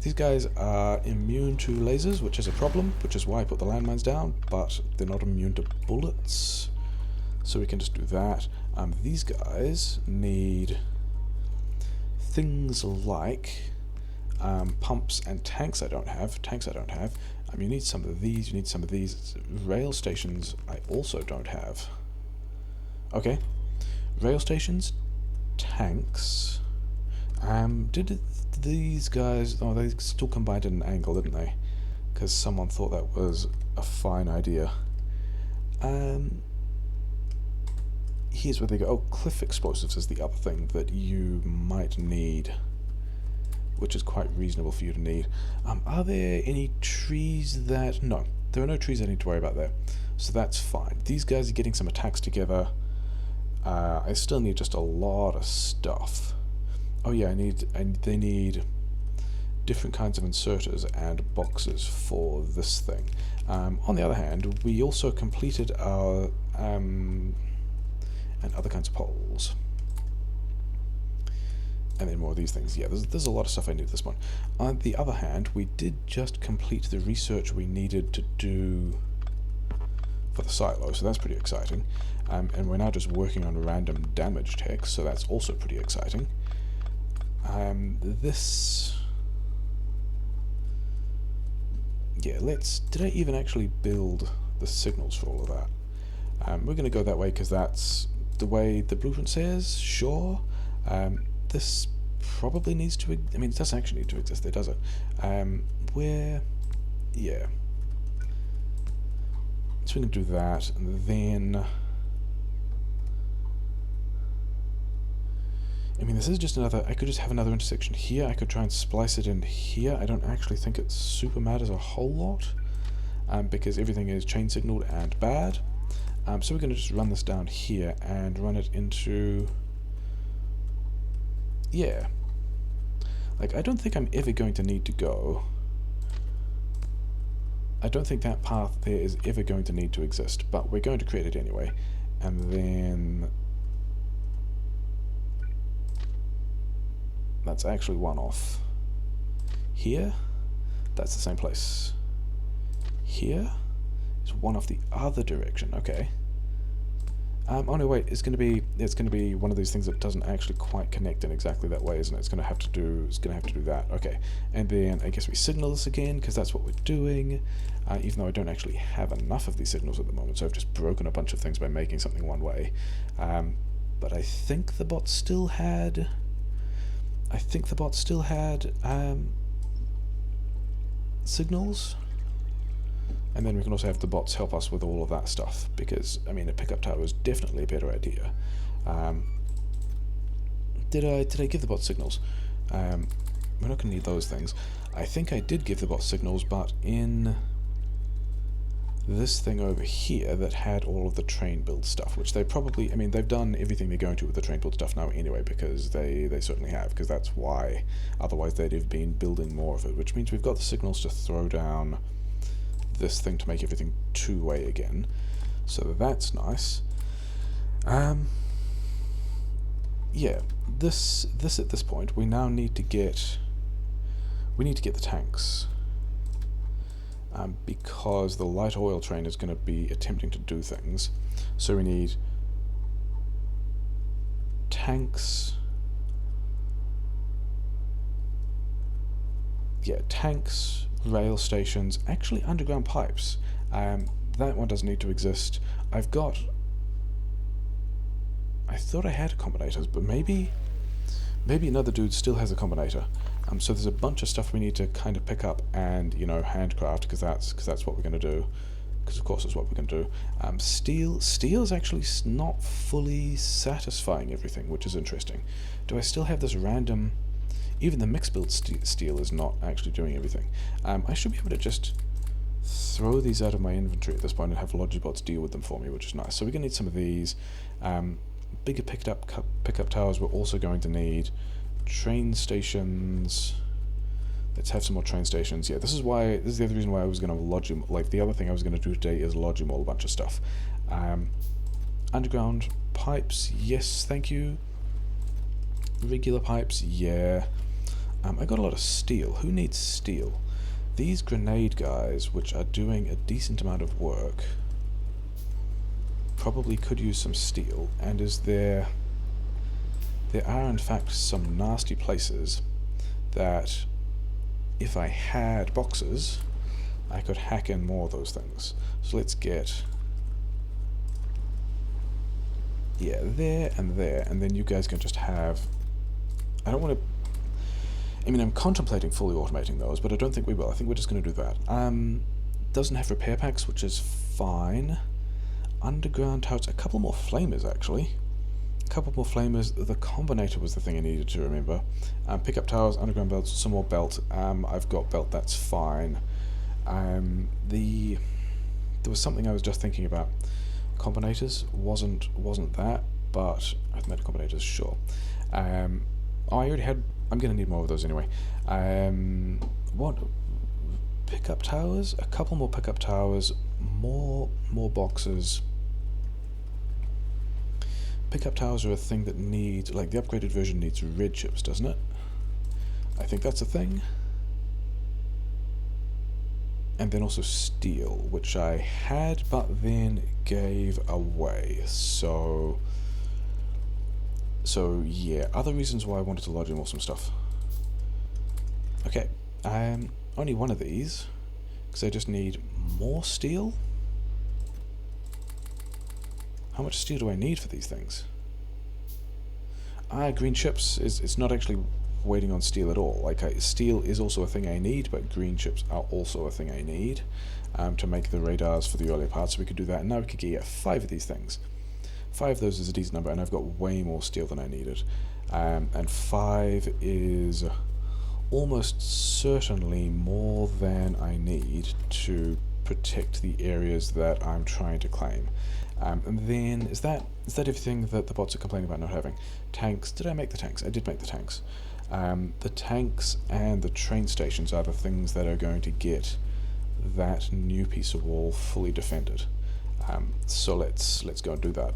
These guys are immune to lasers, which is a problem, which is why I put the landmines down, but they're not immune to bullets. So we can just do that. These guys need things like pumps and tanks I don't have. You need some of these, you need some of these. Rail stations I also don't have. Okay. Rail stations, tanks. Did these guys... Oh, they still combined at an angle, didn't they? Because someone thought that was a fine idea. Here's where they go. Oh, cliff explosives is the other thing that you might need, which is quite reasonable for you to need. Are there any trees that... No, there are no trees I need to worry about there. So that's fine. These guys are getting some attacks together. I still need just a lot of stuff. Oh yeah, they need different kinds of inserters and boxes for this thing. On the other hand, we also completed our... and other kinds of poles. And then more of these things. Yeah, there's a lot of stuff I need at this point. On the other hand, we did just complete the research we needed to do for the silo, so that's pretty exciting. And we're now just working on random damage techs, so that's also pretty exciting. Yeah, did I even actually build the signals for all of that? We're going to go that way because that's the way the blueprint says, sure. This probably needs to... I mean, it doesn't actually need to exist there, does it? Where... Yeah. So we can do that, and then... I mean, this is just another... I could just have another intersection here. I could try and splice it in here. I don't actually think it super matters a whole lot, because everything is chain signaled and bad. So we're going to just run this down here and run it into... Yeah. Like, I don't think I'm ever going to need to go... I don't think that path there is ever going to need to exist, but we're going to create it anyway. And then... That's actually one off. Here, that's the same place. Here is one off the other direction. Okay. Oh no, wait. It's going to be one of these things that doesn't actually quite connect in exactly that way, isn't it? It's going to have to do that. Okay. And then I guess we signal this again because that's what we're doing. Even though I don't actually have enough of these signals at the moment, so I've just broken a bunch of things by making something one way. But I think the bot still had. Signals, and then we can also have the bots help us with all of that stuff, because I mean a pickup tower is definitely a better idea. Did I give the bot signals? We're not going to need those things. I think I did give the bot signals, but in this thing over here that had all of the train build stuff, which they probably, I mean, they've done everything they're going to with the train build stuff now anyway, because they certainly have, because that's why, otherwise they'd have been building more of it, which means we've got the signals to throw down this thing to make everything two-way again, so that's nice. Yeah, this at this point, we now need to get, the tanks. Because the light oil train is going to be attempting to do things. So we need tanks. Yeah, tanks, rail stations, actually underground pipes. That one doesn't need to exist. I thought I had combinators, but maybe another dude still has a combinator. So there's a bunch of stuff we need to kind of pick up and, you know, handcraft, because that's what we're going to do. Because of course that's what we're going to do. Steel is actually not fully satisfying everything, which is interesting. Do I still have this random... Even the mixed build steel is not actually doing everything. I should be able to just throw these out of my inventory at this point and have logibots deal with them for me, which is nice. So we're going to need some of these. Bigger pickup towers. We're also going to need train stations. Let's have some more train stations. Yeah, this is the other reason why I was going to logimall. Like, the other thing I was going to do today is logimall a bunch of stuff. Underground pipes, yes, thank you. Regular pipes, yeah. I got a lot of steel. Who needs steel? These grenade guys, which are doing a decent amount of work, probably could use some steel. And there are in fact some nasty places that, if I had boxes, I could hack in more of those things. So let's get, yeah, there, and then you guys can just have, I don't want to, I mean, I'm contemplating fully automating those, but I don't think we will. I think we're just going to do that. Doesn't have repair packs, which is fine. Underground towers, a couple more flamers actually. A couple more flamers. The combinator was the thing I needed to remember. Pickup towers, underground belts, some more belt. I've got belt, that's fine. There was something I was just thinking about. Combinators wasn't that, but arithmetic combinators, sure. I already had. I'm gonna need more of those anyway. What? Pickup towers? A couple more pickup towers. More boxes. Pickup towers are a thing that needs, like, the upgraded version needs red chips, doesn't it? I think that's a thing. And then also steel, which I had but then gave away. So yeah, other reasons why I wanted to lodge in some stuff. Okay, only one of these, because I just need more steel. How much steel do I need for these things? Green chips it's not actually waiting on steel at all. Like, steel is also a thing I need, but green chips are also a thing I need to make the radars for the earlier parts. So we could do that, and now we could get 5 of these things. 5 of those is a decent number, and I've got way more steel than I needed. And 5 is almost certainly more than I need to protect the areas that I'm trying to claim. And then, is that everything that the bots are complaining about not having? Tanks, did I make the tanks? I did make the tanks. The tanks and the train stations are the things that are going to get that new piece of wall fully defended. So let's go and do that.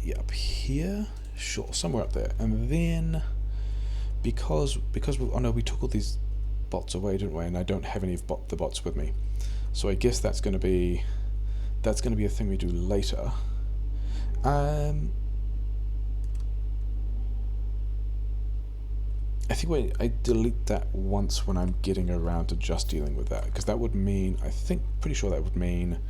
Yeah, up here? Sure, somewhere up there. And then, because we took all these bots away, didn't we? And I don't have any of the bots with me. So I guess that's going to be a thing we do later. I think I delete that once when I'm getting around to just dealing with that, because that would mean, pretty sure that would mean,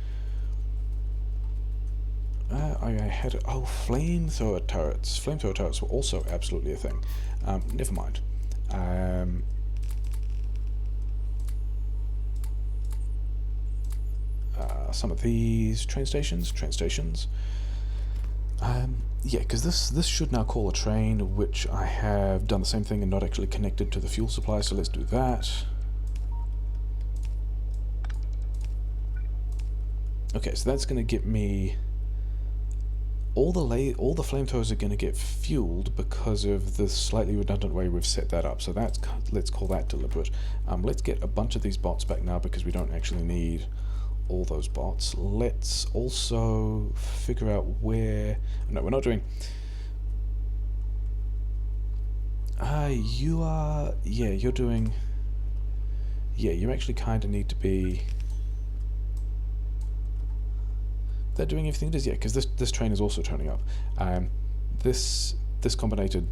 I had, flamethrower turrets. Flamethrower turrets were also absolutely a thing. Never mind. Some of these train stations. Yeah, because this should now call a train, which I have done the same thing and not actually connected to the fuel supply, so let's do that. Okay, so that's going to get me... all the flamethrowers are going to get fueled because of the slightly redundant way we've set that up, so let's call that deliberate. Let's get a bunch of these bots back now because we don't actually need all those bots. Let's also figure out where... no, we're not doing... you are... yeah, you're doing... yeah, you actually kind of need to be... they're doing everything it is, yeah, because this train is also turning up. This combinator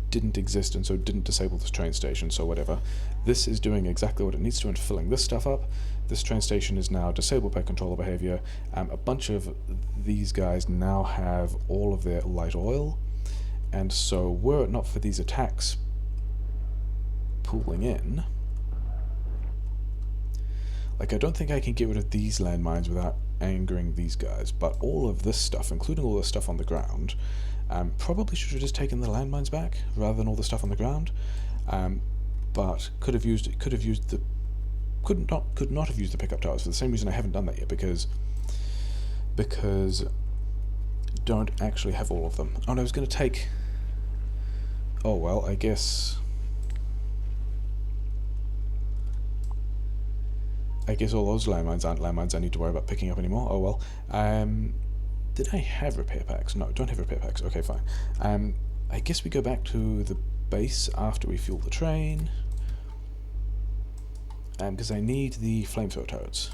didn't exist and so didn't disable this train station, so whatever. This is doing exactly what it needs to and filling this stuff up. This train station is now disabled by controller behavior. A bunch of these guys now have all of their light oil, and so were it not for these attacks pooling in, like, I don't think I can get rid of these landmines without angering these guys, but all of this stuff, including all the stuff on the ground, probably should have just taken the landmines back rather than all the stuff on the ground. But could not have used the pickup towers for the same reason I haven't done that yet, because don't actually have all of them. Oh no, I was going to take. Oh well, I guess all those landmines aren't landmines I need to worry about picking up anymore. Oh well. Did I have repair packs? No, don't have repair packs. Okay, fine. I guess we go back to the base after we fuel the train. Because I need the flamethrower turrets.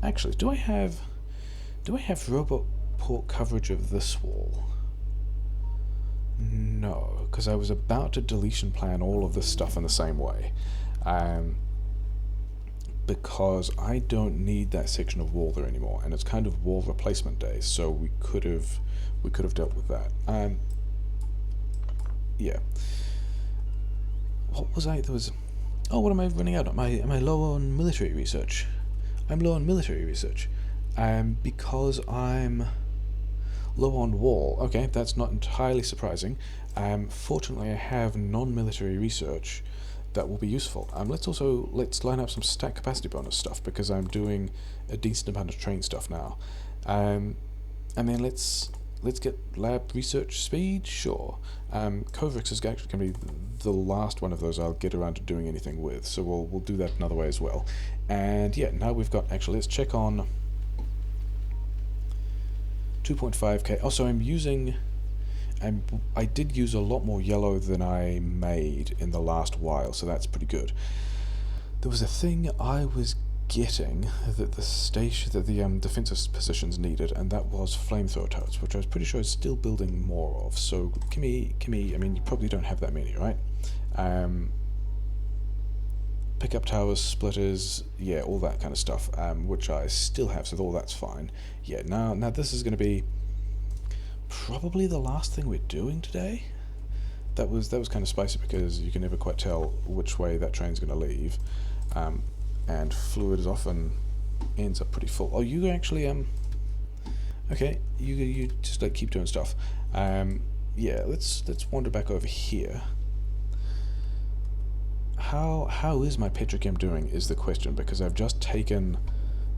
Actually, do I have robot port coverage of this wall? No, because I was about to deletion plan all of this stuff in the same way. Because I don't need that section of wall there anymore, and it's kind of wall replacement day, so we could have dealt with that. Yeah. What was I? There was. Oh, what am I running out? Am I low on military research? I'm low on military research. Because I'm low on wall. Okay, that's not entirely surprising. Fortunately, I have non-military research that will be useful. Let's line up some stack capacity bonus stuff, because I'm doing a decent amount of train stuff now. And then let's get lab research speed. Sure. Kovrix is actually going to be the last one of those I'll get around to doing anything with, so we'll do that another way as well. And yeah, now we've got, actually let's check on 2.5k. Also, I did use a lot more yellow than I made in the last while, so that's pretty good. There was a thing I was getting that the defensive positions needed, and that was flamethrower turrets, which I was pretty sure is still building more of. So give me. I mean, you probably don't have that many, right? Pickup towers, splitters, yeah, all that kind of stuff, which I still have, so all that's fine. Yeah, now this is going to be probably the last thing we're doing today. That was kind of spicy, because you can never quite tell which way that train's going to leave, and fluid is often ends up pretty full. Oh, you actually okay, you just like keep doing stuff. Yeah, let's wander back over here. How is my petrochem doing is the question, because I've just taken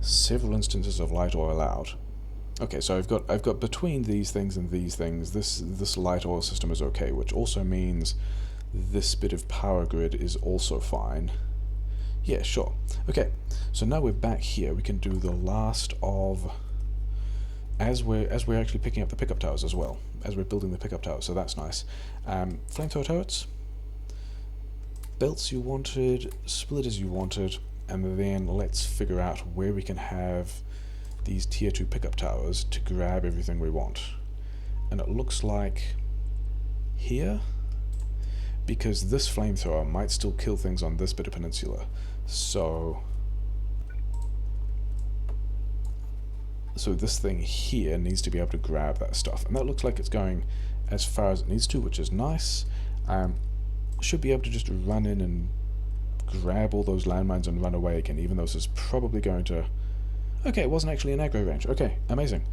several instances of light oil out. Okay, so I've got between these things and these things, this light oil system is okay, which also means this bit of power grid is also fine. Yeah, sure. Okay, so now we're back here. We can do the last of, as we're actually picking up the pickup towers as well, as we're building the pickup towers, so that's nice. Flamethrower turrets, belts you wanted, splitters you wanted, and then let's figure out where we can have these tier 2 pickup towers to grab everything we want. And it looks like here, because this flamethrower might still kill things on this bit of peninsula. So this thing here needs to be able to grab that stuff, and that looks like it's going as far as it needs to, which is nice. Should be able to just run in and grab all those landmines and run away again, even though this is probably going to... Okay, it wasn't actually an aggro range. Okay, amazing.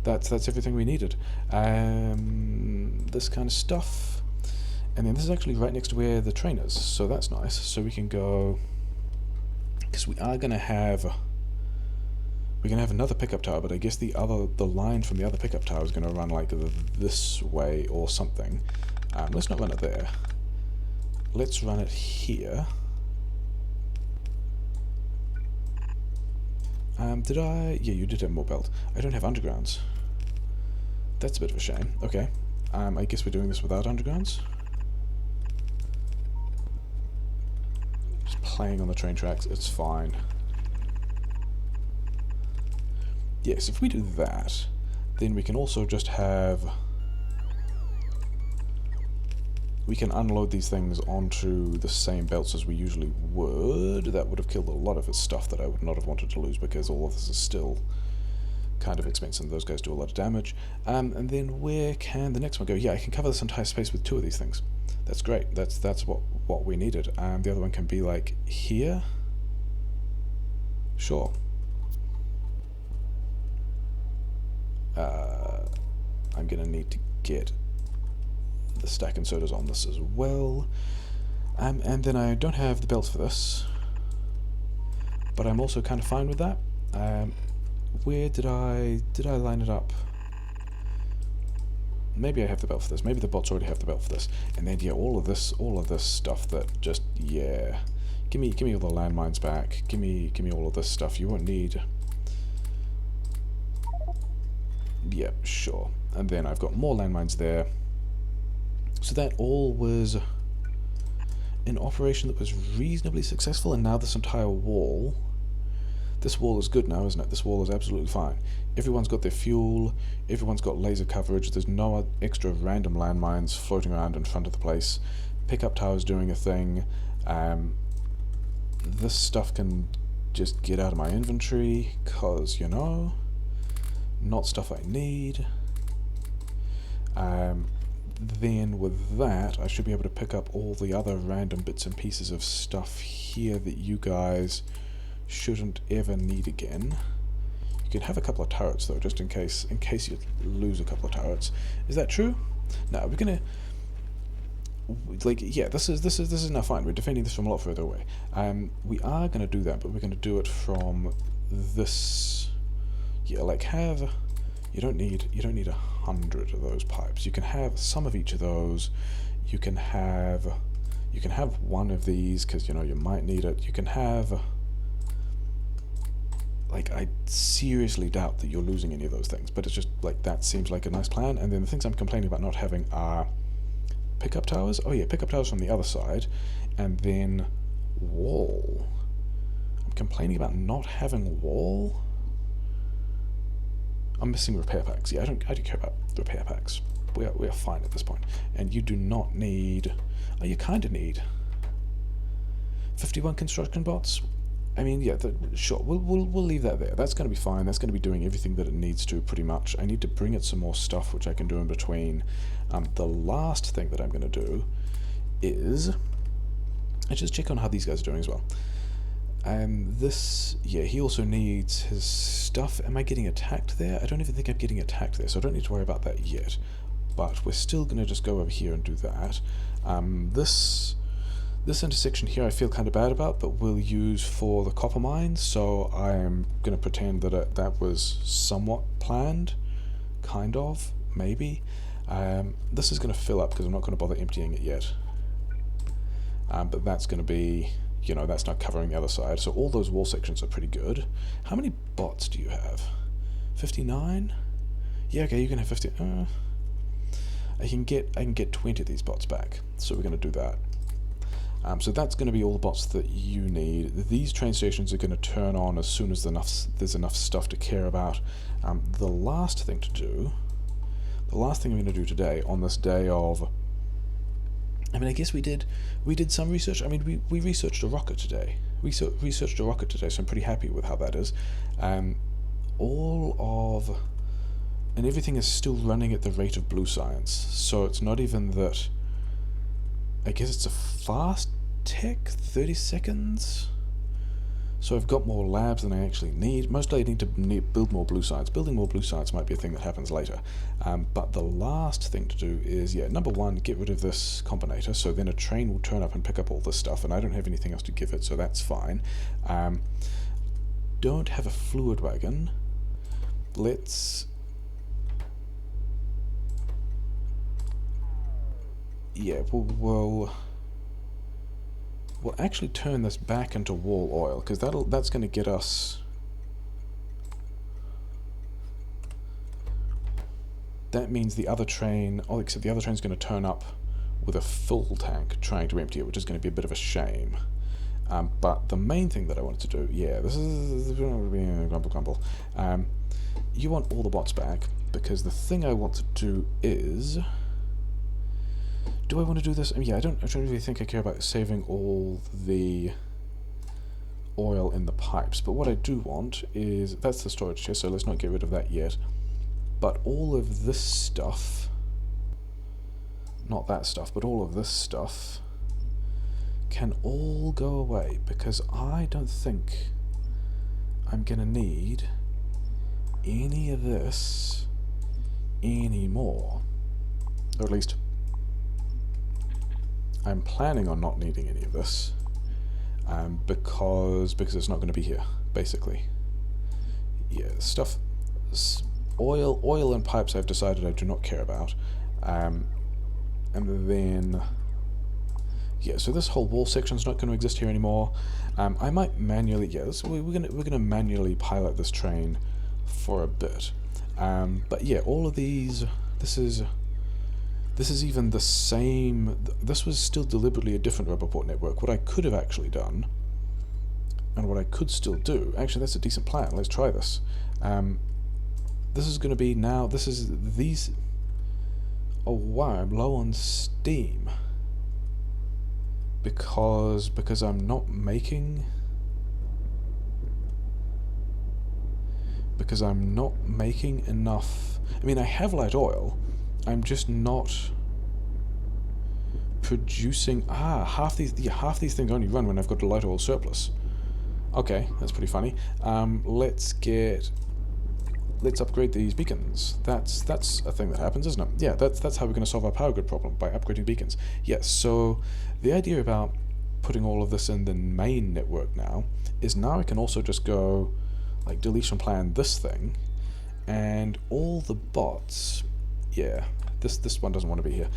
That's everything we needed. This kind of stuff. And then this is actually right next to where the train is, so that's nice. So we can go... Because we are going to have... We're going to have another pickup tower, but I guess the line from the other pickup tower is going to run like this way or something. Let's not run it there. Let's run it here. Did I... Yeah, you did have more belt. I don't have undergrounds. That's a bit of a shame. Okay. I guess we're doing this without undergrounds. Just playing on the train tracks, it's fine. Yes, if we do that, then we can also just have... We can unload these things onto the same belts as we usually would. That would have killed a lot of his stuff that I would not have wanted to lose, because all of this is still kind of expensive, and those guys do a lot of damage. And then where can the next one go? Yeah, I can cover this entire space with 2 of these things. That's great. That's what we needed. The other one can be like here. Sure. I'm going to need to get the stack inserters on this as well. And then I don't have the belts for this, but I'm also kind of fine with that. Where did I line it up? Maybe I have the belt for this. Maybe the bots already have the belt for this. And then yeah, all of this stuff that just, yeah. Give me all the landmines back. Give me all of this stuff. You won't need. Yeah, sure. And then I've got more landmines there. So that all was an operation that was reasonably successful, and now this entire wall. This wall is good now, isn't it? This wall is absolutely fine. Everyone's got their fuel, everyone's got laser coverage, there's no extra random landmines floating around in front of the place. Pickup tower's doing a thing. This stuff can just get out of my inventory, cause, you know, not stuff I need. Then with that, I should be able to pick up all the other random bits and pieces of stuff here that you guys shouldn't ever need again. You can have a couple of turrets though, just in case you lose a couple of turrets. Is that true? No, we're gonna, like, yeah, this is now fine. We're defending this from a lot further away. We are gonna do that, but we're gonna do it from this. Yeah, like have. You don't need 100 of those pipes. You can have some of each of those. You can have one of these because you know you might need it. You can have. Like, I seriously doubt that you're losing any of those things, but it's just, like, that seems like a nice plan. And then the things I'm complaining about not having are pickup towers. Oh yeah, pickup towers from the other side. And then wall. I'm complaining about not having wall. I'm missing repair packs. Yeah, I don't care about repair packs. We are fine at this point. And you do not need... Oh, you kind of need 51 construction bots. I mean, yeah, sure, we'll leave that there. That's going to be fine. That's going to be doing everything that it needs to, pretty much. I need to bring it some more stuff, which I can do in between. The last thing that I'm going to do is... I just check on how these guys are doing as well. This... Yeah, he also needs his stuff. Am I getting attacked there? I don't even think I'm getting attacked there, so I don't need to worry about that yet. But we're still going to just go over here and do that. This intersection here I feel kind of bad about, but we'll use for the copper mines, so I'm going to pretend that that was somewhat planned, kind of, maybe. This is going to fill up because I'm not going to bother emptying it yet. But that's going to be, you know, that's not covering the other side, so all those wall sections are pretty good. How many bots do you have? 59? Yeah, okay, you can have 50. I can get 20 of these bots back, so we're going to do that. So that's going to be all the bots that you need. These train stations are going to turn on as soon as there's enough stuff to care about. The last thing I'm going to do today, on this day of... I mean, I guess we did some research. I mean, we researched a rocket today. Researched a rocket today, so I'm pretty happy with how that is. And everything is still running at the rate of blue science, so it's not even that... I guess it's a fast tech, 30 seconds. So I've got more labs than I actually need. Mostly I need to build more blue science. Building more blue science might be a thing that happens later. But the last thing to do is, yeah, number one, get rid of this combinator, so then a train will turn up and pick up all this stuff, and I don't have anything else to give it, so that's fine. Don't have a fluid wagon. Let's... Yeah, we'll actually turn this back into wall oil, because that's going to get us... That means the other train... Oh, except the other train's going to turn up with a full tank trying to empty it, which is going to be a bit of a shame. But the main thing that I wanted to do... Yeah, this is... Grumble. You want all the bots back, because the thing I want to do is... Do I want to do this? I mean, yeah, I don't really think I care about saving all the oil in the pipes, but what I do want is... That's the storage chest, so let's not get rid of that yet. But all of this stuff... Not that stuff, but all of this stuff can all go away, because I don't think I'm going to need any of this any more. Or at least, I'm planning on not needing any of this, because it's not going to be here, basically. Yeah, stuff, oil and pipes I've decided I do not care about. And then, yeah, so this whole wall section's not going to exist here anymore. I might manually, we're gonna manually pilot this train for a bit. But yeah, all of these, this is even the same. This was still deliberately a different rubber-port network. What I could have actually done, and what I could still do, actually that's a decent plan, let's try this. This is going to be now, these, oh wow, I'm low on steam. Because I'm not making enough. I mean, I have light oil, I'm just not producing. Half these things only run when I've got a light oil surplus. Okay, that's pretty funny. Let's upgrade these beacons. That's a thing that happens, isn't it? Yeah, that's how we're going to solve our power grid problem, by upgrading beacons. Yes, so the idea about putting all of this in the main network now is now I can also just go like deletion plan this thing, and all the bots, yeah, this one doesn't want to be here.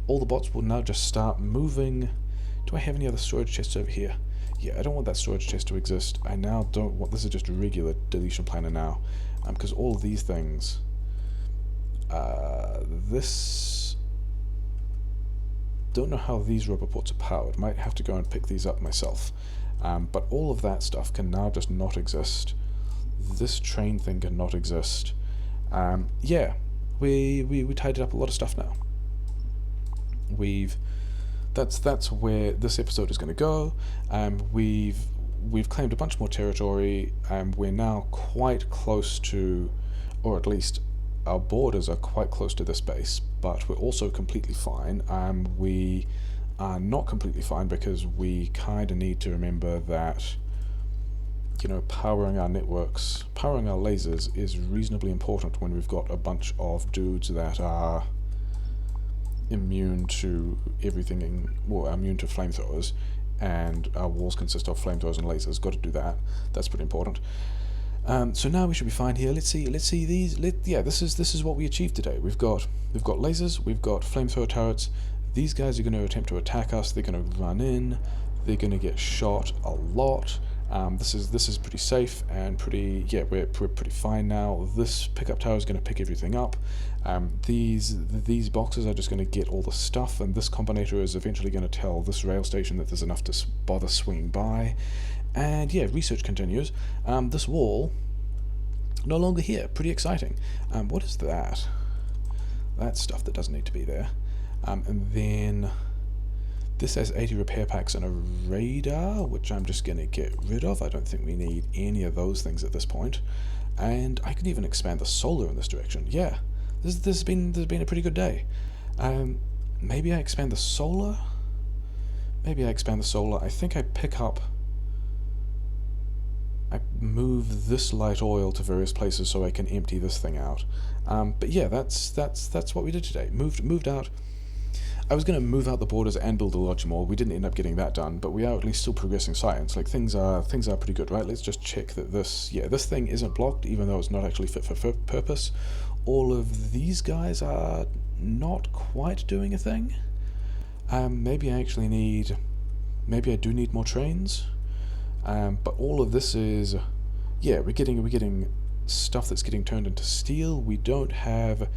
All the bots will now just start moving. Do I have any other storage chests over here? Yeah, I don't want that storage chest to exist. I now don't want, this is just a regular deletion planner now, because all of these things, this, don't know how these rubber ports are powered, might have to go and pick these up myself, but all of that stuff can now just not exist. This train thing can not exist. Yeah, we tidied up a lot of stuff now. That's where this episode is going to go. We've claimed a bunch more territory, and we're now quite close to, or at least our borders are quite close to this base, but we're also completely fine. We are not completely fine because we kind of need to remember that, you know, powering our networks, powering our lasers is reasonably important when we've got a bunch of dudes that are immune to everything, well, immune to flamethrowers, and our walls consist of flamethrowers and lasers. Got to do that. That's pretty important. So now we should be fine here. Let's see these. Yeah, this is what we achieved today. We've got lasers. We've got flamethrower turrets. These guys are going to attempt to attack us. They're going to run in. They're going to get shot a lot. This is pretty safe and pretty. Yeah, we're pretty fine now. This pickup tower is going to pick everything up. These boxes are just going to get all the stuff, and this combinator is eventually going to tell this rail station that there's enough to bother swinging by. And yeah, research continues. This wall, no longer here. Pretty exciting. What is that? That's stuff that doesn't need to be there. And then this has 80 repair packs and a radar, which I'm just going to get rid of. I don't think we need any of those things at this point. And I could even expand the solar in this direction. Yeah, this has been a pretty good day. Maybe I expand the solar. I think I move this light oil to various places so I can empty this thing out. But yeah, that's what we did today. Moved out. I was going to move out the borders and build a logimall. We didn't end up getting that done, but we are at least still progressing science. Like, things are pretty good, right? Let's just check that this thing isn't blocked, even though it's not actually fit for purpose. All of these guys are not quite doing a thing. Maybe I do need more trains. But all of this is, yeah, we're getting stuff that's getting turned into steel. We don't have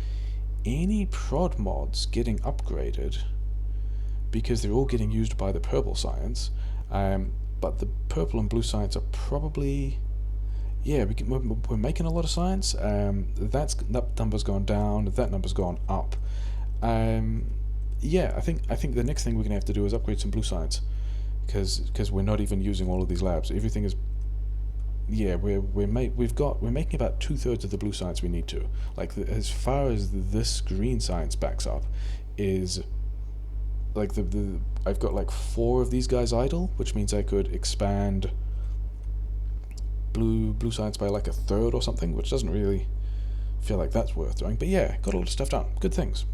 any prod mods getting upgraded because they're all getting used by the purple science. But the purple and blue science are probably, yeah, we're making a lot of science. That number's gone down. That number's gone up. Yeah, I think the next thing we're gonna have to do is upgrade some blue science. Because we're not even using all of these labs. Everything is, yeah, we're making about 2/3 of the blue science we need to. Like, as far as this green science backs up, is like I've got like 4 of these guys idle, which means I could expand blue science by like 1/3 or something, which doesn't really feel like that's worth doing. But yeah, got a lot of stuff done. Good things.